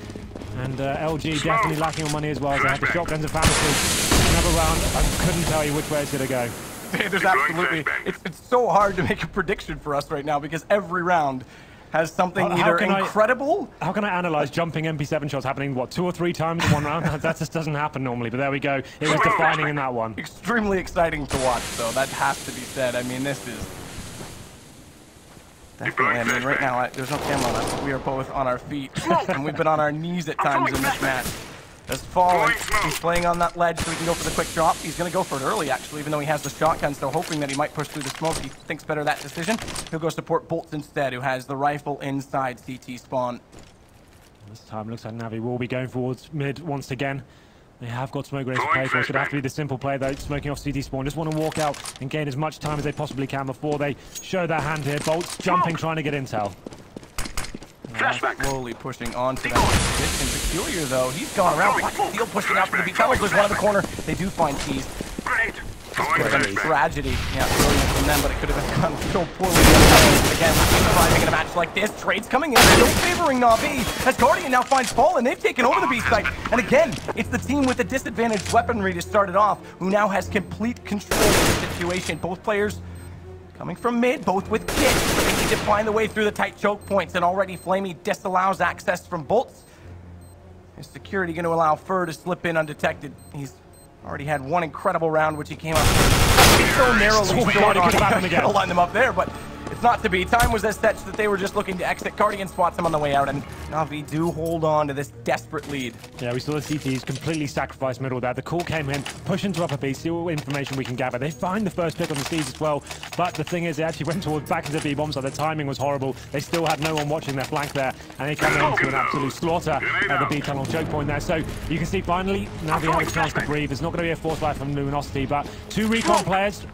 S1: And LG definitely lacking on money as well. As they have the shotguns and fantasy. Another round, I couldn't tell you which way it's going to go.
S2: There's absolutely, it's so hard to make a prediction for us right now because every round has something either incredible.
S1: How can I analyze jumping MP7 shots happening, what, 2 or 3 times in one round? That just doesn't happen normally, but there we go. It was defining in that one.
S2: Extremely exciting to watch, though. That has to be said. I mean, this is definitely, I mean, right now, there's no camera on us. We are both on our feet, and we've been on our knees at times in this match. Has fallen. He's playing on that ledge so he can go for the quick drop. He's going to go for it early, actually, even though he has the shotgun, so hoping that he might push through the smoke. He thinks better of that decision. He'll go support Bolts instead, who has the rifle inside CT spawn.
S1: This time looks like Na'Vi will be going towards mid once again. They have got smoke grenades to pay for, so it'll have to be the simple play, though. Smoking off CT spawn. Just want to walk out and gain as much time as they possibly can before they show their hand here. Bolts jumping, trying to get intel.
S2: Slowly pushing onto that position. Peculiar, though. He's gone around. Watch Steel pushing out for the beat. Tunnels. There's one in the corner. They do find keys. Tragedy. Yeah, brilliant from them, but it could have been done so poorly. Again, thriving in a match like this. Trades coming in, still favoring Na'Vi. As Guardian now finds Fallen, they've taken over the B site. And again, it's the team with the disadvantaged weaponry to start it off, who now has complete control of the situation. Both players coming from mid, both with kits, but they need to find the way through the tight choke points, and already Flamey disallows access from Bolts. Is security going to allow Fur to slip in undetected? He's already had one incredible round, which he came up so narrowly short on. To line them up there, but it's not to be. Time was as such that they were just looking to exit. Guardian spots him on the way out, and Na'Vi do hold on to this desperate lead.
S1: Yeah, we saw the CTs completely sacrifice middle there. The call came in, push into upper B, see what information we can gather. They find the first pick on the C's as well, but the thing is, they actually went towards back into B bomb, so the timing was horrible. They still had no one watching their flank there, and they come into an absolute slaughter at the B tunnel choke point there. So you can see finally, Na'Vi have a chance to breathe. There's not going to be a force fire from Luminosity, but 2 recon players.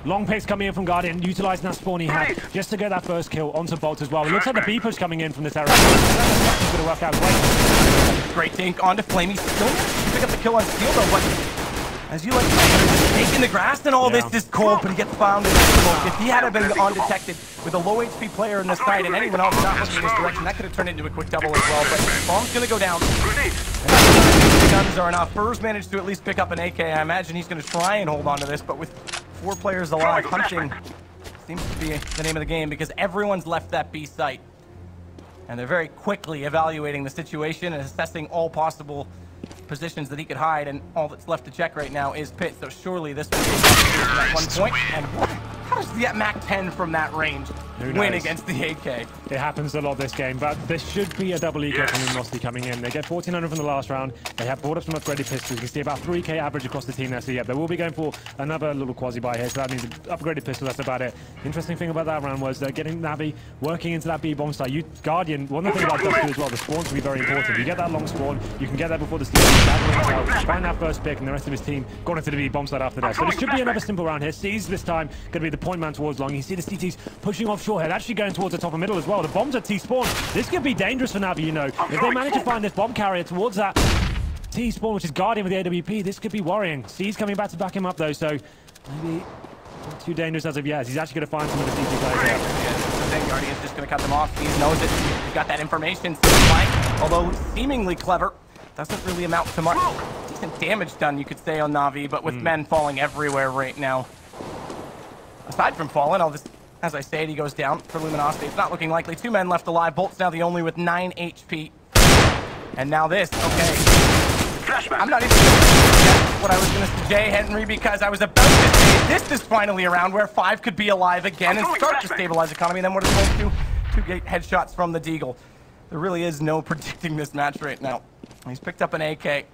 S1: Long picks coming in from Guardian, utilizing that spawn he had just to get that first kill onto Bolt as well. It looks like the B push coming in from this area. It's going to work out
S2: great dink onto Flamey. Still pick up the kill on Steel though, but as you like taking the grass and all this is cold, but he gets found in the smoke. If he had been undetected with a low HP player in the side and anyone else not looking in this direction, that could have turned into a quick double as well. But bomb's going to go down. Guns are enough. Furs managed to at least pick up an AK. I imagine he's going to try and hold on to this, but with 4 players alive, hunting seems to be the name of the game because everyone's left that B site. And they're very quickly evaluating the situation and assessing all possible positions that he could hide, and all that's left to check right now is pit. So surely this will be at one point. And does the MAC-10 from that range win against the AK?
S1: It happens a lot this game, but this should be a double eco from Luminosity coming in. They get 1,400 from the last round. They have brought up some upgraded pistols. You can see about 3k average across the team there. So yeah, they will be going for another little quasi-buy here. So that means an upgraded pistol, that's about it. Interesting thing about that round was they're getting Navi working into that B-bomb site. Guardian, one of the things about Dust 2 as well, the spawns will be very important. You get that long spawn, you can get that before the Steelers find that first pick, and the rest of his team going into the B-bomb site after that. So this should be another simple round here. Sees this time going to be the point man towards long. You see the CTs pushing offshore here, actually going towards the top of middle as well. The bombs are T-spawn. This could be dangerous for Navi, you know. If they manage to find this bomb carrier towards that T-spawn, which is Guardian with the AWP, this could be worrying. C's coming back to back him up though, so maybe not too dangerous as of yet. He's actually going to find some of the CT players here.
S2: I think Guardian's just going to cut them off. He knows it. He's got that information from flank, although seemingly clever. Doesn't really amount to much. Decent damage done, you could say, on Na'Vi, but with men falling everywhere right now. Aside from falling, I'll just, as I say it, he goes down for Luminosity. It's not looking likely. 2 men left alive. Bolt's now the only with 9 HP. And now this. Okay. I'm not even going to forget what I was going to say, Jay Henry, because I was about to say this is finally a round where 5 could be alive again and start to stabilize economy. And then what is going to 2 headshots from the Deagle. There really is no predicting this match right now. He's picked up an AK.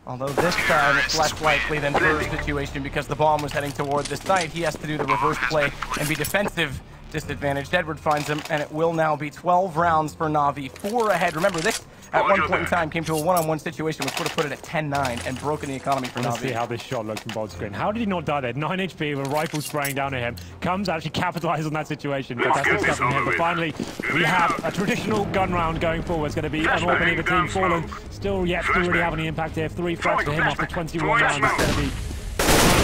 S2: Although this time it's less likely than first situation because the bomb was heading toward this site. He has to do the reverse play and be defensive disadvantaged. Edward finds him, and it will now be 12 rounds for Na'Vi. 4 ahead. Remember, this at one point in time came to a one-on-one situation which would have put it at 10-9 and broken the economy for Na'Vi.
S1: Let's see how this shot looked from Bold Screen. How did he not die there? 9 HP with a rifle spraying down at him. Comes actually capitalize on that situation. Fantastic stuff from him. But finally, we have a traditional gun round going forward. It's going to be an Albany team fallen. Still yet to really have any impact here. 3 frags for him after 21 rounds. It's going to be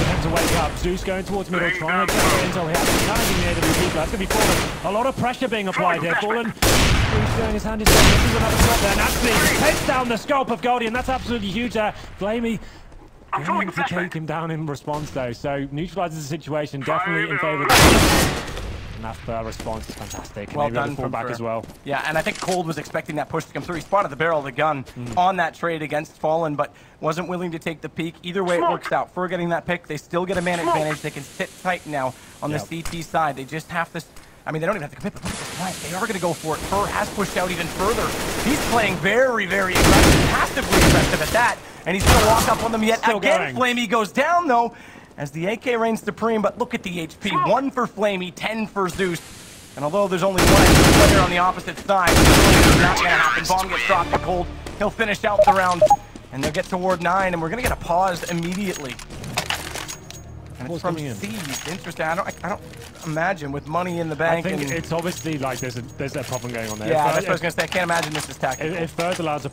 S1: him to wake up. Zeus going towards middle, trying to get into here. Challenging the AWP. That's going to be Fallen. A lot of pressure being applied here. Fallen. Zeus showing his hand is down. This is another shot there. And actually takes down the scope of Guardian. That's absolutely huge there. Flamey going to take him down in response though. So neutralizes the situation. Definitely in favor of the enough response is fantastic.
S2: Well done
S1: from back as well.
S2: Yeah, and I think Cold was expecting that push to come through. He spotted the barrel of the gun on that trade against Fallen, but wasn't willing to take the peek. Either way, it works out. For getting that pick, they still get a man advantage. They can sit tight now on the CT side. They just have to. I mean, they don't even have to commit, but look at this flank. They are going to go for it. Fur has pushed out even further. He's playing very, very aggressive, passively aggressive at that, and he's going to walk up on them yet
S1: Still
S2: again.
S1: Going.
S2: Flamey goes down, though, as the AK reigns supreme, but look at the HP. 1 for Flamey, 10 for Zeus. And although there's only one player on the opposite side, it's not going to happen. Bomb gets dropped to Cold. He'll finish out the round, and they'll get toward 9, and we're going to get a pause immediately. And it's from C. Interesting. I don't imagine with money in the bank.
S1: I think it's obviously like there's a problem going on there.
S2: Yeah, that's what I was going to say. I can't imagine this is tactical.
S1: If Fur's allowed to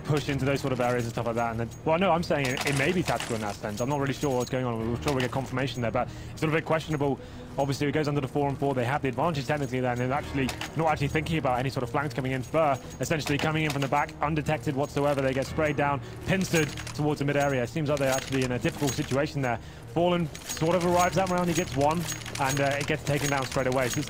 S1: push into those sort of areas and stuff like that, and then, well, no, I'm saying it may be tactical in that sense. I'm not really sure what's going on. We're sure we get confirmation there, but it's a little bit questionable. Obviously, it goes under the 4-on-4. They have the advantage technically there, and they're actually not actually thinking about any sort of flanks coming in. Fur essentially coming in from the back, undetected whatsoever. They get sprayed down, pincered towards the mid area. It seems like they're actually in a difficult situation there. Fallen sort of arrives that round. He gets 1, and it gets taken down straight away. So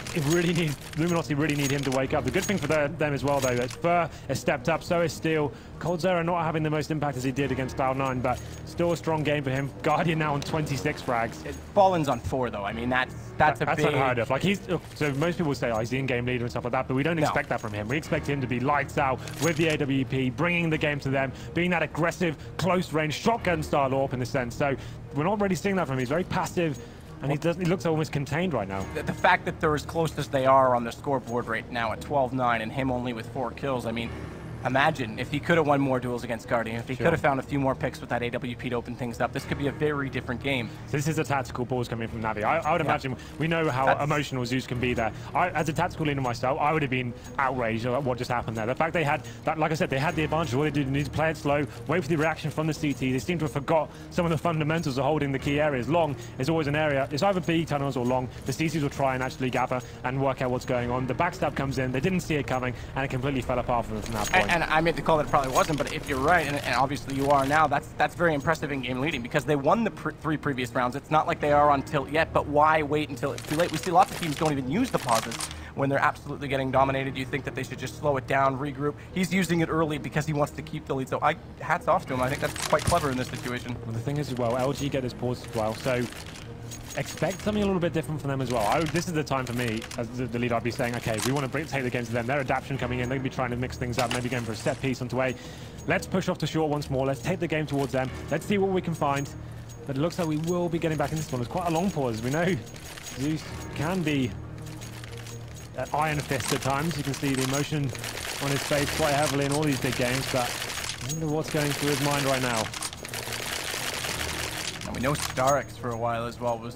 S1: Luminosity really need him to wake up. The good thing for them as well, though, that Fur has stepped up. So is Steel. coldzera not having the most impact as he did against Cloud9, but still a strong game for him. Guardian now on 26 frags.
S2: Fallen's on 4, though. I mean, that's big...
S1: unheard of. Like so most people say, oh, he's the in-game leader and stuff like that, but we don't expect that from him. We expect him to be lights out with the AWP, bringing the game to them, being that aggressive, close-range shotgun style AWP in a sense. So we're not really seeing that from him. He's very passive, and he looks almost contained right now.
S2: The fact that they're as close as they are on the scoreboard right now at 12-9 and him only with 4 kills, I mean, imagine if he could have won more duels against Guardian, if he could have found a few more picks with that AWP to open things up, this could be a very different game.
S1: So this is a tactical balls coming from Navi. I would imagine, we know how emotional Zeus can be there. As a tactical leader myself, I would have been outraged at what just happened there. The fact they had, like I said, they had the advantage. All they did is play it slow, wait for the reaction from the CT. They seem to have forgot some of the fundamentals of holding the key areas. Long is always an area. It's either B tunnels or long. The CTs will try and actually gather and work out what's going on. The backstab comes in. They didn't see it coming, and it completely fell apart from that point.
S2: And I meant to call it probably wasn't, but if you're right, and obviously you are now, that's very impressive in game leading because they won the 3 previous rounds. It's not like they are on tilt yet, but why wait until it's too late? We see lots of teams don't even use the pauses when they're absolutely getting dominated. You think that they should just slow it down, regroup. He's using it early because he wants to keep the lead, so hats off to him. I think that's quite clever in this situation.
S1: Well, the thing is as well, LG get his pause as well, so expect something a little bit different from them as well. This is the time for me, as the leader, I'd be saying, okay, we want to take the game to them. Their adaptation coming in, they're going to be trying to mix things up, maybe going for a set piece onto A. Let's push off to short once more. Let's take the game towards them. Let's see what we can find. But it looks like we will be getting back in this one. It's quite a long pause. We know Zeus can be iron fist at times. You can see the emotion on his face quite heavily in all these big games, but I wonder what's going through his mind right now.
S2: And we know Starix for a while as well was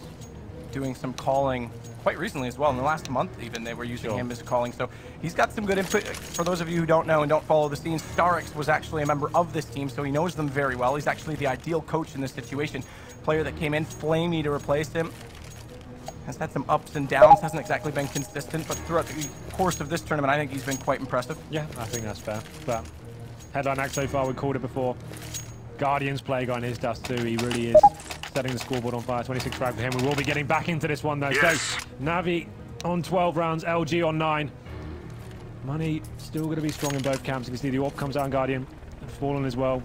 S2: doing some calling quite recently as well. In the last month even, they were using him as calling. So he's got some good input. For those of you who don't know and don't follow the scene, Starix was actually a member of this team, so he knows them very well. He's actually the ideal coach in this situation. Player that came in, Flamey, to replace him. Has had some ups and downs, hasn't exactly been consistent, but throughout the course of this tournament, I think he's been quite impressive.
S1: Yeah, I think that's fair. But headline act so far, we called it before. Guardian's play guy in his dust too. He really is setting the scoreboard on fire. 26 frag for him. We will be getting back into this one though.
S3: Yes.
S1: So Navi on 12 rounds, LG on 9. Money still going to be strong in both camps. You can see the AWP comes out on Guardian and Fallen as well.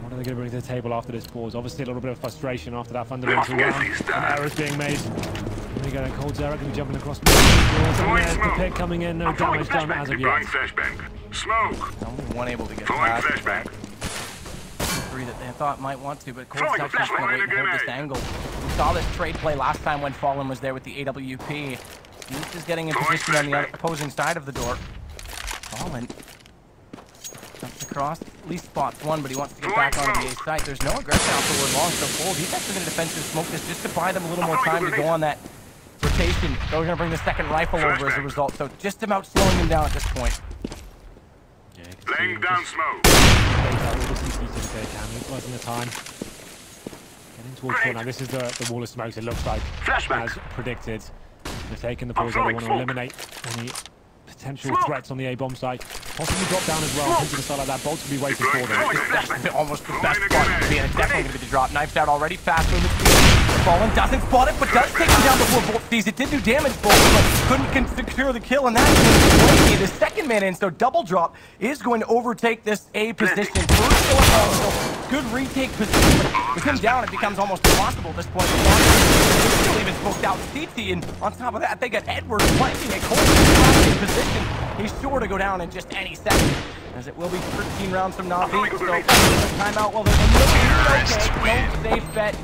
S1: What are they going to bring to the table after this pause? Obviously a little bit of frustration after that fundamental round. And errors being made. Here we go, Cold Zerek going to be jumping across. There's the pick coming in. No damage done as of yet.
S3: Smoke.
S2: Only one able to get
S3: Throwing
S2: past
S3: flashbang.
S2: three that they thought might want to, but Cold's
S3: Throwing
S2: actually just going to wait and hold this
S3: grenade.
S2: angle. We saw this trade play last time when Fallen was there with the AWP. Zeus is getting in position on the opposing side of the door. Fallen jumps across, at least spots one, but he wants to get back onto the A site. There's no aggression out the word long, so Cold, he's actually going to defensive smoke this just to buy them a little more time to go on that rotation. So we're going to bring the second rifle over as a result, so just about slowing him down at this point.
S3: Laying down smoke.
S1: Utilizing the time. Getting towards four now. This is the wall of smokes, it looks like, as predicted. They're taking the pause. They want to eliminate any potential threats on the A-bomb site. Possibly drop down as well into the side like that. Bolts will be waiting for them.
S2: That's almost the best spot to be in. It's definitely going to be the drop. Knifes out already. Fast movement speed. Fallen doesn't spot it, but does take him down before Bolt sees it. Did do damage, Bolt, but couldn't secure the kill, and that's the second man in. So double drop is going to overtake this A position. First kill at home, so good retake position. But with him down, it becomes almost impossible at this point. They still even smoked out CT, and on top of that, they got Edward flanking a Cold in position. He's sure to go down in just any second, as it will be 13 rounds from Navi. So timeout while they're in the lead. Okay, no safe bet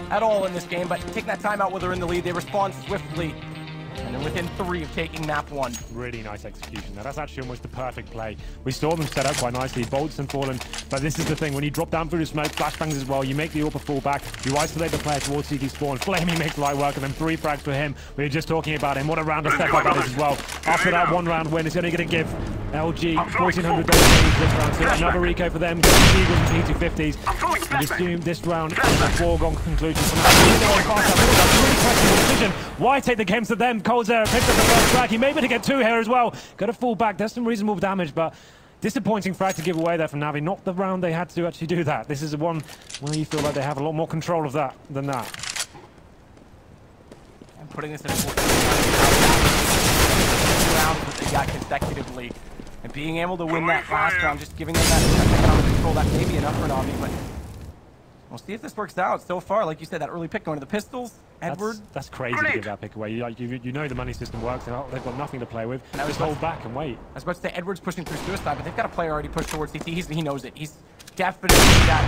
S2: at all in this game, but taking that timeout while they're in the lead, they respond swiftly. And they're within 3 of taking map 1.
S1: Really nice execution there. That's actually almost the perfect play. We saw them set up quite nicely, Bolts and Fallen, but this is the thing. When you drop down through the smoke, flashbangs as well, you make the AWP fall back, you isolate the player towards CT spawn, Flamey makes light work, and then 3 frags for him. We were just talking about him. What a round to step up that is as well. After that 1 round win, it's only going to give LG $1,400 this round. So another Rico for them, getting the Eagles and P250s. And assume this round is a foregone conclusion. From that. Really questionable decision. Why take the games to them? Coldzera picked up the first frag. He may be able to get 2 here as well. Got to fall back. There's some reasonable damage, but disappointing frag to give away there from Navi. Not the round they had to actually do that. This is the one where you feel like they have a lot more control of that than that.
S2: And putting this in a round that they got consecutively. And being able to win that last round, just giving them that economic control, that may be enough for Navi, but we'll see if this works out. So far, like you said, that early pick going to the pistols, Edward.
S1: That's crazy to give that pick away. You know the money system works, and they've got nothing to play with. Just hold back and wait.
S2: I was about to say, Edward's pushing through suicide, but they've got a player already pushed towards CT. He knows it. He's definitely got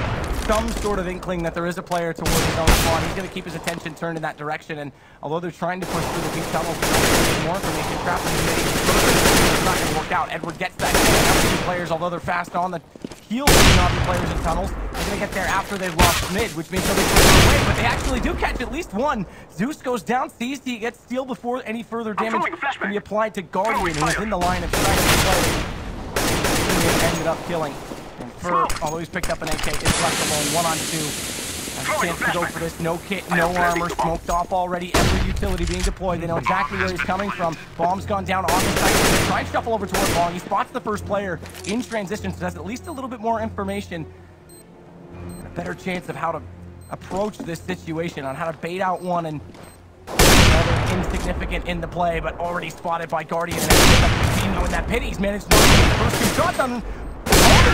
S2: some sort of inkling that there is a player towards his own spawn. He's going to keep his attention turned in that direction, and although they're trying to push through the deep tunnels, more information trapped in the mid. It's not going to work out. Edward gets that kill. Two players, although they're fast on the heels of the Navi players in tunnels, they're going to get there after they've lost mid, which means they'll be further away, but they actually do catch at least one. Zeus goes down, sees he gets steal before any further damage can be applied to Guardian, who is in the line of sight of the play. He ended up killing. And Fur, although he's picked up an AK, is left alone, 1-on-2. Has a chance to go for this. No kit, no armor, smoked off already. Every utility being deployed. They know exactly where he's coming from. Bomb's gone down on the site. They try to shuffle over toward Long. He spots the first player in transition, so has at least a little bit more information. A better chance of how to approach this situation, on how to bait out one, and another insignificant in the play, but already spotted by Guardian. And in that pit, he's managed to get the first 2 shots on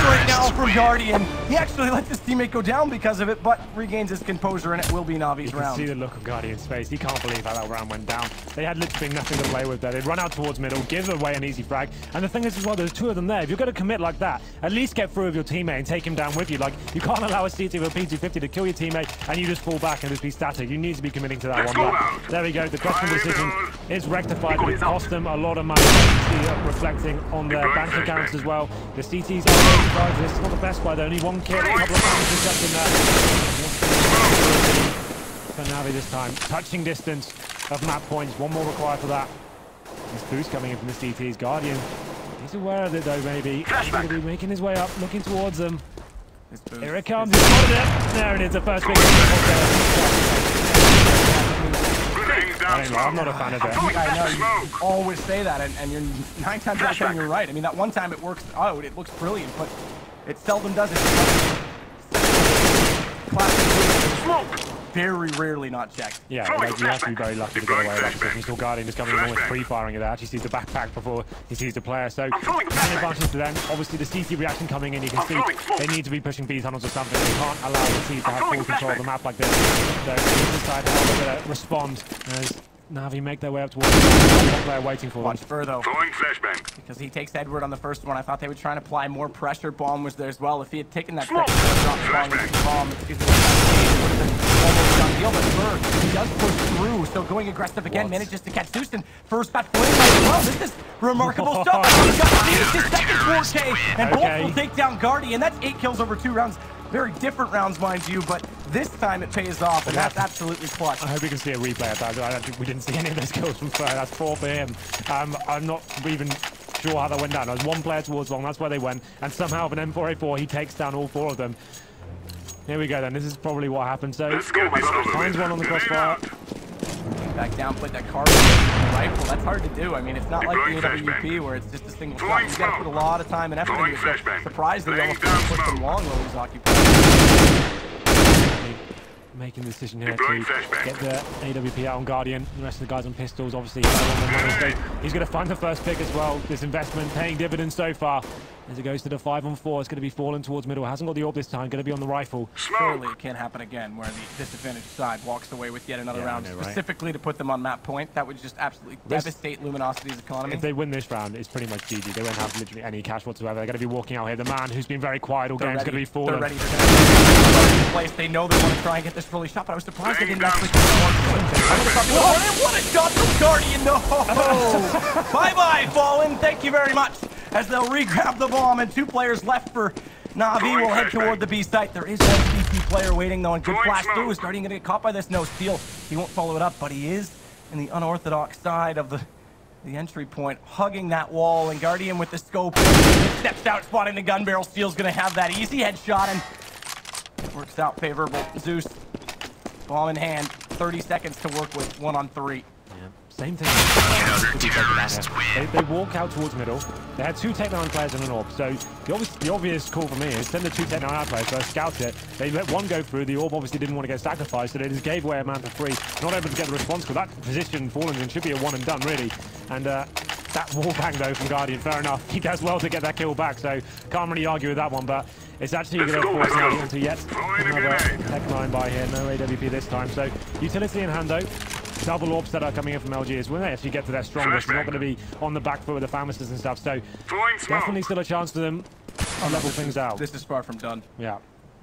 S2: right now from Guardian. He actually lets his teammate go down because of it, but regains his composure, and it will be Navi's round.
S1: See the look of Guardian's face. He can't believe how that round went down. They had literally nothing to play with there. They'd run out towards middle, give away an easy frag. And the thing is as well, there's two of them there. If you're going to commit like that, at least get through with your teammate and take him down with you. Like, you can't allow a CT with a P250 to kill your teammate and you just fall back and just be static. You need to be committing to that one. But there we go. The questionable decision is rectified, but it cost them a lot of money. Reflecting on their bank accounts as well. The CTs are this is not the best by only one kill, a couple of times just in there. For Navi this time. Touching distance of map points. One more required for that. This boost coming in from the CTs. Guardian, he's aware of it though, maybe. He's going to be making his way up, looking towards them. Here it comes. He's spotted it. There it is, the first big I'm not a fan of it.
S2: I know, you always say that, and you're 9 times out of 10 you're right. I mean, that one time it works out, it looks brilliant, but it seldom does it. Classic smoke. Very rarely not checked.
S1: Yeah, like, you have to be very lucky to get away with that position. Still Guardian just coming in almost pre-firing it. Actually sees the backpack before he sees the player. So, an advantage to them. Obviously, the CT reaction coming in, you can see they need to be pushing B tunnels or something. They can't allow the CT to have full control of the map like this. So, they decide how they're going to respond as Navi make their way up towards the player waiting for them.
S2: Watch Fur, because he takes Edward on the first one. I thought they would try and apply more pressure. Bomb was there as well. If he had taken that second bomb, almost done deal, but Fur, he does push through, so going aggressive again, manages to catch Zeus, and Fur's got flame as well. This is remarkable stuff. He's got his second 4K, and both will take down Guardian. That's 8 kills over 2 rounds. Very different rounds, mind you, but this time it pays off, and that's absolutely clutch.
S1: I hope we can see a replay of that. We didn't see any of those kills from Fur. That's 4 for him. I'm not even sure how that went down. There was one player towards long, that's where they went, and somehow with an M4A4, he takes down all 4 of them. Here we go then, this is probably what happened. So, finds one on the crossfire.
S2: Back down, put that carbine rifle. That's hard to do. I mean, it's not like the AWP where it's just a single shot. You gotta put a lot of time and effort into it. So surprised that he almost put them long while he was occupied.
S1: Making the decision here to get the AWP out on Guardian. The rest of the guys on pistols, obviously, he's going to find the first pick as well. This investment paying dividends so far. As it goes to the 5-on-4, it's going to be falling towards middle. Hasn't got the orb this time, going to be on the rifle.
S2: Surely it can't happen again where the disadvantaged side walks away with yet another round, specifically to put them on map point. That would just absolutely devastate Luminosity's economy.
S1: If they win this round, it's pretty much GG. They won't have literally any cash whatsoever. They're going to be walking out here. The man who's been very quiet all game is going to be falling.
S2: They're ready. They're going to place. They know they want to try and get this fully shot, but I was surprised they didn't actually put what a shot from Guardian! No! Bye-bye, Fallen. Thank you very much. As they'll re-grab the bomb, and 2 players left for Navi will head toward the B site. There is one CT player waiting though, and good flash through. Is Guardian gonna get caught by this? No steal. He won't follow it up, but he is in the unorthodox side of the entry point, hugging that wall, and Guardian with the scope steps out, spotting the gun barrel. Steel's gonna have that easy headshot, and works out favorable. Zeus, bomb in hand, 30 seconds to work with, 1-on-3.
S1: Same thing. They walk out towards middle. They had 2 Tech-9 players and an orb. So the obvious call for me is send the 2 Tech-9 out players first, scout it. They let one go through. The orb obviously didn't want to get sacrificed, so they just gave away a man for free. Not able to get the response because that position falling in should be a one and done really. And that wall bang though from Guardian, fair enough. He does well to get that kill back, so can't really argue with that one. But it's actually going to force Navi into yet another Tech-9 by here. No AWP this time. So utility in hand though. Double orb setup coming in from LG is when they actually get to their strongest. They're not going to be on the back foot with the Famouses and stuff. So definitely still a chance for them to level things out.
S2: This is far from done.
S1: Yeah.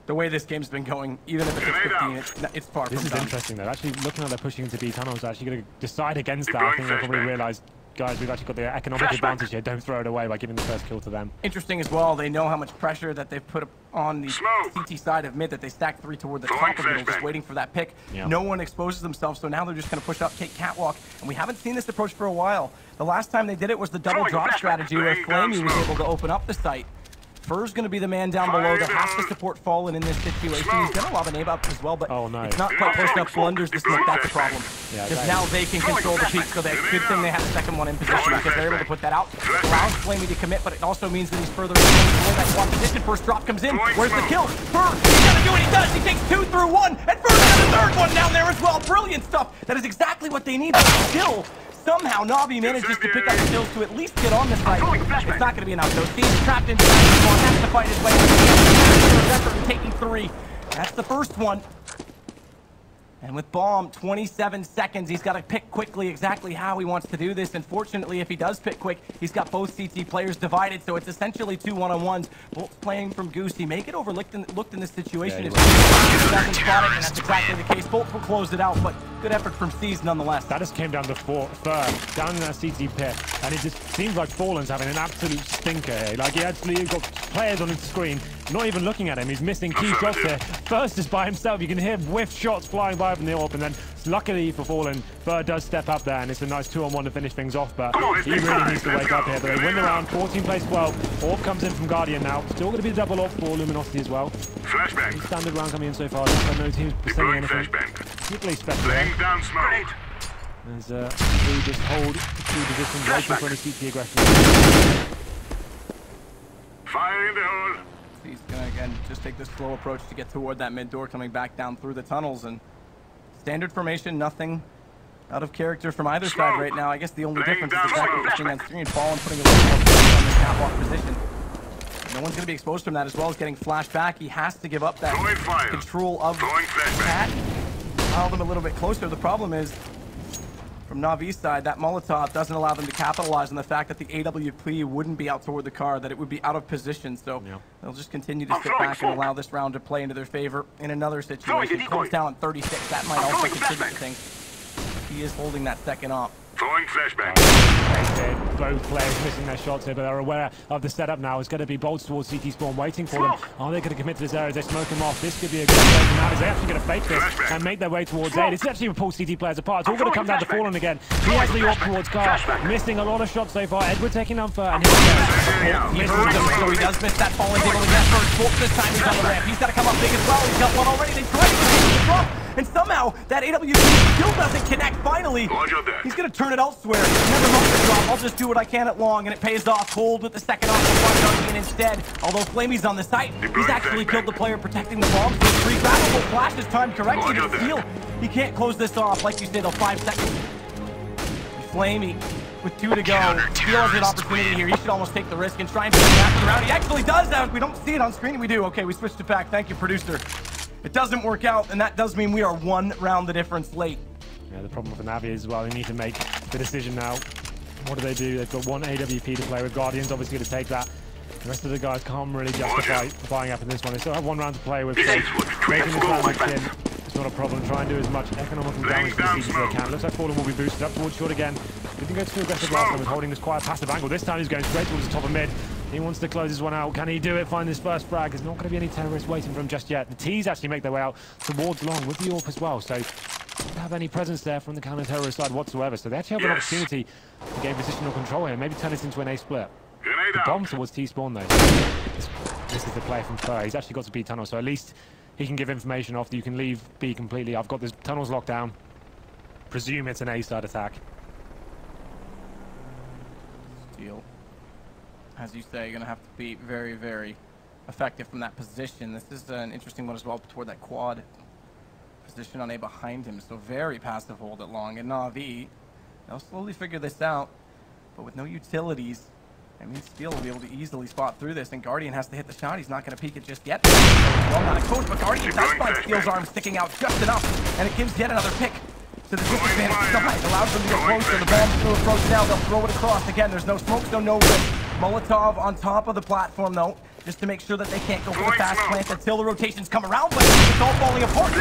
S2: The way this game's been going, even if it's 15, it's far from done.
S1: This is interesting though. Actually, looking at they're pushing into B tunnels, actually going to decide against that. I think they'll probably realise, guys, we've actually got the economic advantage here. Don't throw it away by giving the first kill to them.
S2: Interesting as well. They know how much pressure that they've put on the CT side of mid, that they stacked 3 toward the top of it, just waiting for that pick. Yeah. No one exposes themselves, so now they're just going to push up Kate Catwalk, and we haven't seen this approach for a while. The last time they did it was the double drop strategy where Flamey was able to open up the site. Fur's going to be the man down below that has to support Fallen in this situation. He's going to lob a nade up as well, but it's not quite close enough. Blunders the smoke, that's the problem. Because now they can control the peak, so that's a good thing they have the second one in position because they're able to put that out. Allows Flamey to commit, but it also means that he's further in that one position. First drop comes in. Where's the kill? Fur, he's going to do what he does. He takes 2 through 1, and Fur has the third one down there as well. Brilliant stuff. That is exactly what they need. But still, somehow Na'Vi manages to pick up the kills to at least get on the site. It's not going to be enough, though. Steve's trapped inside. Has to fight his way out. Taking 3. That's the first one. And with Bomb, 27 seconds, he's got to pick quickly exactly how he wants to do this. Unfortunately, if he does pick quick, he's got both CT players divided, so it's essentially 2 one-on-ones. Both playing from Goose. He may get overlooked in this situation if he doesn't spot it, and that's exactly the case. Both will close it out, but good effort from Steez nonetheless.
S1: That just came down to third, down in that CT pit, and it just seems like Fallen's having an absolute stinker here. Like, he actually got players on his screen, not even looking at him. He's missing key shots here. First is by himself. You can hear whiff shots flying by from the AWP, and then luckily for Fallen, Bird does step up there, and it's a nice 2-on-1 to finish things off, but he really needs to wake up here. But they win the round, 14 plays 12. AWP comes in from Guardian now. Still going to be the double AWP for Luminosity as well.
S3: Flashbang.
S1: Standard round coming in so far. No teams saying anything. Particularly special.
S3: Laying down smoke.
S1: As we just hold 2 positions, waiting for any CT aggression.
S3: Fire in the hole.
S2: He's gonna again just take this slow approach to get toward that mid door, coming back down through the tunnels, and standard formation, nothing out of character from either side right now. I guess the only difference is exactly pushing that screen, Fallen putting a little more pressure on the catwalk position. No one's gonna be exposed from that, as well as getting flashed back. He has to give up that control of that. Allow them a little bit closer. The problem is, from Na'Vi's side, that Molotov doesn't allow them to capitalize on the fact that the AWP wouldn't be out toward the car, that it would be out of position. So they'll just continue to sit back and allow this round to play into their favor. In another situation, close down at 36. That might also contribute to things. He is holding that second op.
S3: Throwing flashbang.
S1: Both players missing their shots here, but they're aware of the setup now. It's going to be bolts towards CT spawn waiting for them. Are they going to commit to this area as they smoke them off? This could be a good play from Navis. They're actually going to fake this and make their way towards A. This is actually pull CT players apart. It's all going to come down to Fallen again. He has the AWP towards Car, missing a lot of shots so far. Edward taking on for, and
S2: he does miss that. Fallen's able to get first. This time he's on the ramp. He's got to come up big as well. He's got one already. They try to drop. And somehow, that AWP still doesn't connect. Finally, he's going to turn it elsewhere. Never mind the drop. I'll just do what I can at long, and it pays off. Cold with the second off the instead. Although Flamey's on the site, he's actually killed the player protecting the bomb. So 3 grabbable flashes timed correctly to steal. He can't close this off. Like you said, though, 5 seconds. Flamey, with 2 to go, steals an opportunity here. He should almost take the risk and try and finish the round. He actually does that. We don't see it on screen. We do. Okay, we switched to back. Thank you, producer. It doesn't work out, and that does mean we are 1 round the difference late.
S1: Yeah, the problem with Na'Vi is, well, they need to make the decision now. What do? They've got 1 AWP to play with. Guardian's obviously going to take that. The rest of the guys can't really justify buying up in this one. They still have 1 round to play with. So making this round in, it's not a problem. Try and do as much economical damage to the siege as they can. Looks like Fallen will be boosted up towards short again. Didn't go too aggressive last time with holding this quite passive angle. This time he's going straight towards the top of mid. He wants to close this one out. Can he do it? Find this first frag. There's not going to be any terrorists waiting for him just yet. The T's actually make their way out towards long with the AWP as well. So don't have any presence there from the counter-terrorist side whatsoever. So they actually have an opportunity to gain positional control here. Maybe turn this into an A split. The bomb towards T-spawn though. This is the play from Fur. He's actually got to B tunnel, so at least he can give information off that you can leave B completely. I've got this tunnels locked down. Presume it's an A side attack.
S2: Steal. As you say, you're going to have to be very, very effective from that position. This is an interesting one as well toward that quad position on A behind him. So very passive hold at long. And Na'Vi, they'll slowly figure this out. But with no utilities, I mean, Steel will be able to easily spot through this. And Guardian has to hit the shot. He's not going to peek it just yet. Well, not exposed, but Guardian does find Steel's arm sticking out just enough. And it gives yet another pick to the disadvantage side. Allows them to get closer. The bomb's going to approach now. They'll throw it across. Again, there's no smoke, no risk. Molotov on top of the platform, though, just to make sure that they can't go for the fast plant until the rotations come around, but it's all falling apart.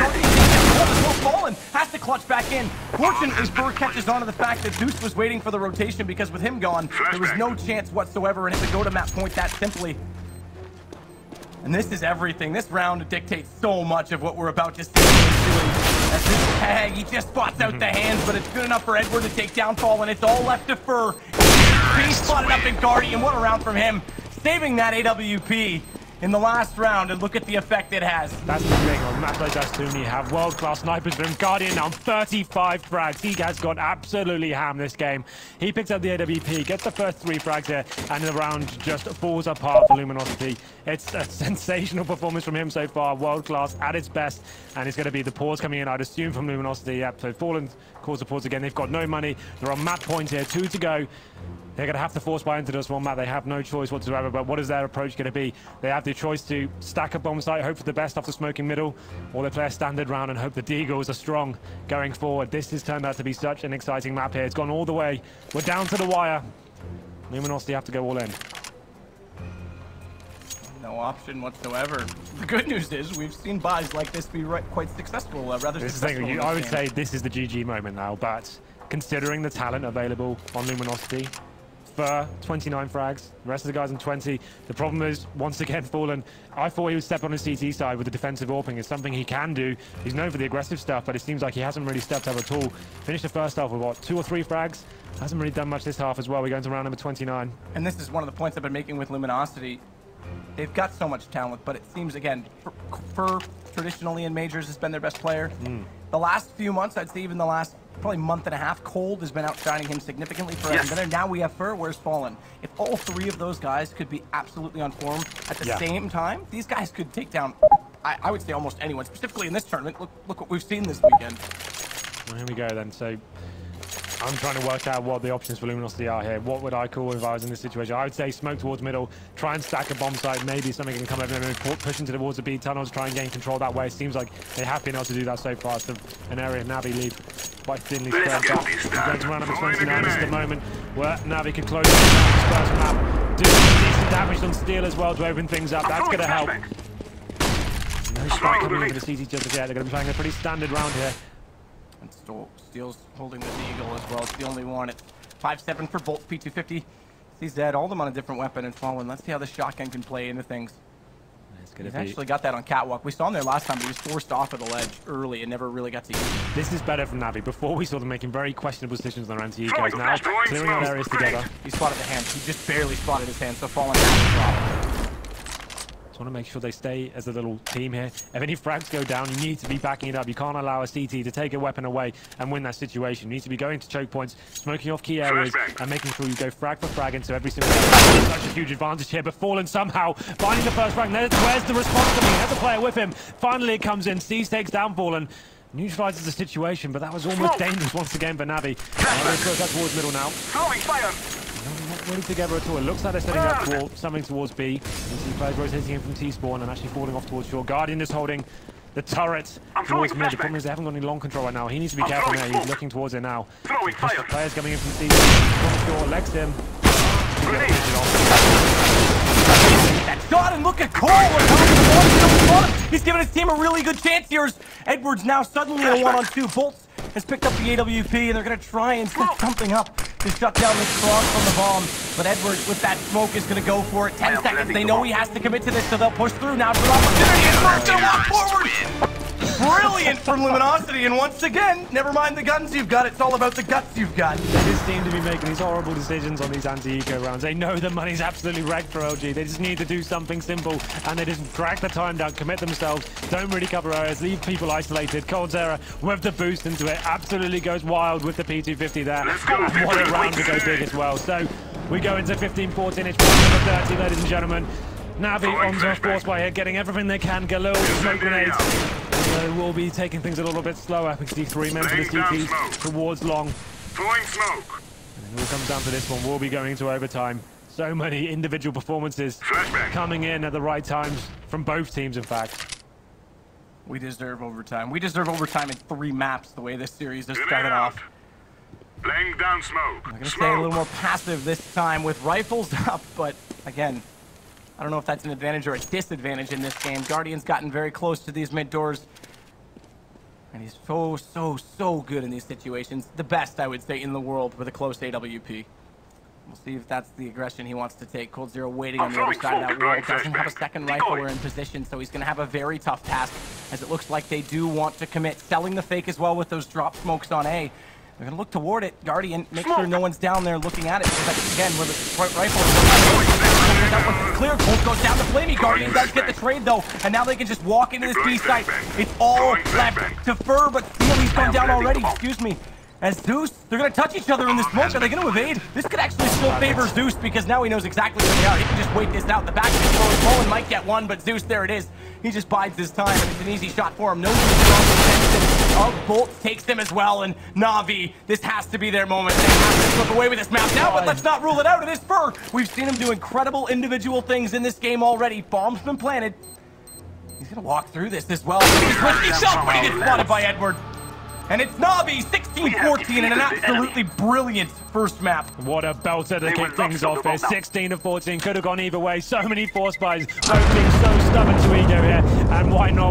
S2: Fallen has to clutch back in. Fortunately, Burr catches on to the fact that Zeus was waiting for the rotation because with him gone, there was no chance whatsoever, and it's a go-to-map point that simply. And this is everything. This round dictates so much of what we're about to see. As this tag, he just spots out the hands, but it's good enough for Edward to take down Fall, and it's all left to Fur. He's spotted up in Guardian. What a round from him. Saving that AWP. in the last round, and look at the effect it has.
S1: That's the thing. On maps like this, you have world-class snipers from Guardian now on 35 frags. He has gone absolutely ham this game. He picks up the AWP, gets the first 3 frags here, and the round just falls apart for Luminosity. It's a sensational performance from him so far, world-class at its best, and it's going to be the pause coming in, I'd assume, from Luminosity. Yep, so Fallen calls the pause again. They've got no money. They're on map point here, 2 to go. They're going to have to force buy into this one map. They have no choice whatsoever, but what is their approach going to be? They have the choice to stack a bomb site, hope for the best after smoking middle, or they play a standard round and hope the Deagles are strong going forward. This has turned out to be such an exciting map here. It's gone all the way. We're down to the wire. Luminosity have to go all in.
S2: No option whatsoever. The good news is we've seen buys like this be quite successful, rather
S1: this
S2: successful.
S1: Is I would say this is the GG moment now, but considering the talent available on Luminosity, for 29 frags, the rest of the guys on 20. The problem is, once again, Fallen, I thought he would step on his CT side with the defensive AWPing. It's something he can do. He's known for the aggressive stuff, but it seems like he hasn't really stepped up at all. Finished the first half with, what, 2 or 3 frags? Hasn't really done much this half as well. We're going to round number 29.
S2: And this is one of the points I've been making with Luminosity. They've got so much talent, but it seems, again, Fur traditionally in majors has been their best player. The last few months, I'd say even the last probably month and a half, Cold has been outshining him significantly for Evan. Now we have Fur, where's Fallen? If all 3 of those guys could be absolutely on form at the same time, these guys could take down, I would say, almost anyone, specifically in this tournament. Look what we've seen this weekend.
S1: Well, here we go then. So I'm trying to work out what the options for Luminosity are here. What would I call if I was in this situation? I would say smoke towards middle, try and stack a bomb site. Maybe something can come over and push into towards the B tunnels, try and gain control that way. It seems like they have been able to do that so far. So an area Navi leave quite thinly spread out. We're going to round number 29. This is the moment where Navi can close this first map. Do some decent damage on Steel as well to open things up. That's going to help. No spike coming into the CT just yet. They're going to be playing a pretty standard round here.
S2: And Steel's holding the Deagle as well. It's the only one. It's 5-7 for Bolt, P250. He's dead. All of them on a different weapon and Fallen. Let's see how the shotgun can play into things. He's actually got that on Catwalk. We saw him there last time, but he was forced off of the ledge early and never really got to use it.
S1: This is better from Navi. Before we saw them making very questionable decisions on their anti-ecos. Now clearing out areas together.
S2: He spotted the hand. He just barely spotted his hand, so Fallen has to drop.
S1: Just want to make sure they stay as a little team here. If any frags go down, you need to be backing it up. You can't allow a CT to take a weapon away and win that situation. You need to be going to choke points, smoking off key areas, and making sure you go frag for frag into every single such a huge advantage here. But Fallen somehow finding the first frag. Where's the response coming? Has a player with him. Finally it comes in. Seas takes down Fallen. Neutralizes the situation, but that was almost dangerous once again for Navi. They goes that towards middle now.
S3: Throwing fire.
S1: Not really together at all. It looks like they're setting up for something towards B. You see players rotating in from T-spawn and actually falling off towards shore. Guardian is holding the turret towards mid. The problem is they haven't got any long control right now. He needs to be careful there. He's looking towards it now.
S3: Throwing fire.
S1: Players coming in from T-spawn. From shore, legs him.
S2: That shot, and look at Cole! He's giving his team a really good chance here. Edwards now suddenly in a 1-on-2. Bolts has picked up the AWP, and they're going to try and set something up to shut down this cross from the bomb. But Edwards, with that smoke, is going to go for it. 10 seconds. They know he has to commit to this, so they'll push through. Now for the opportunity, and Merck's going to walk forward! Brilliant from Luminosity, and once again, never mind the guns you've got, it's all about the guts you've got.
S1: They just seem to be making these horrible decisions on these anti-eco rounds. They know the money's absolutely wrecked for LG. They just need to do something simple, and they just drag the time down, commit themselves, don't really cover areas, leave people isolated. Coldzera with the boost into it, absolutely goes wild with the P250 there. And what a round to go big as well. So we go into 15-14, it's number 30, ladies and gentlemen. Navi on to force by here, getting everything they can. Galil, smoke grenades. So we'll be taking things a little bit slower. We can see 3 men to the CTs towards long.
S3: Throwing smoke.
S1: And it all comes down to this one. We'll be going to overtime. So many individual performances coming in at the right times from both teams, in fact.
S2: We deserve overtime. We deserve overtime in 3 maps, the way this series has started off.
S3: Laying down smoke.
S2: I'm going to stay a little more passive this time with rifles up, but again, I don't know if that's an advantage or a disadvantage in this game. Guardian's gotten very close to these mid doors. And he's so good in these situations. The best, I would say, in the world with a close AWP. We'll see if that's the aggression he wants to take. Coldzera waiting on the other side of that wall. Doesn't have a second rifler in position, so he's going to have a very tough task, as it looks like they do want to commit. Selling the fake as well with those drop smokes on A. They're going to look toward it. Guardian, make sure no one's down there looking at it, because again, with a rifle, out once it's clear. Colt goes down to Flamey. Guardian does get the trade, though, and now they can just walk into this B site. It's all left to Fur, but Feely's gone down already. Excuse me. As Zeus, they're going to touch each other in the smoke. Are they going to evade? This could actually still favor Zeus because now he knows exactly where they are. He can just wait this out. The back of his throw. Mullen might get one, but Zeus, there it is. He just bides his time, and it's an easy shot for him. No strong defense of Bolt takes them as well, and Na'Vi, this has to be their moment. They have to slip away with this map now, but let's not rule it out. It is Fur. We've seen him do incredible individual things in this game already. Bomb's been planted. He's going to walk through this as well. He's risky shot, but he gets spotted by Edward. And it's Na'Vi, 16-14, and an absolutely brilliant first map.
S1: What a belter to kick things off here. 16-14, could have gone either way. So many force buys, both being so stubborn to ego here, and why not?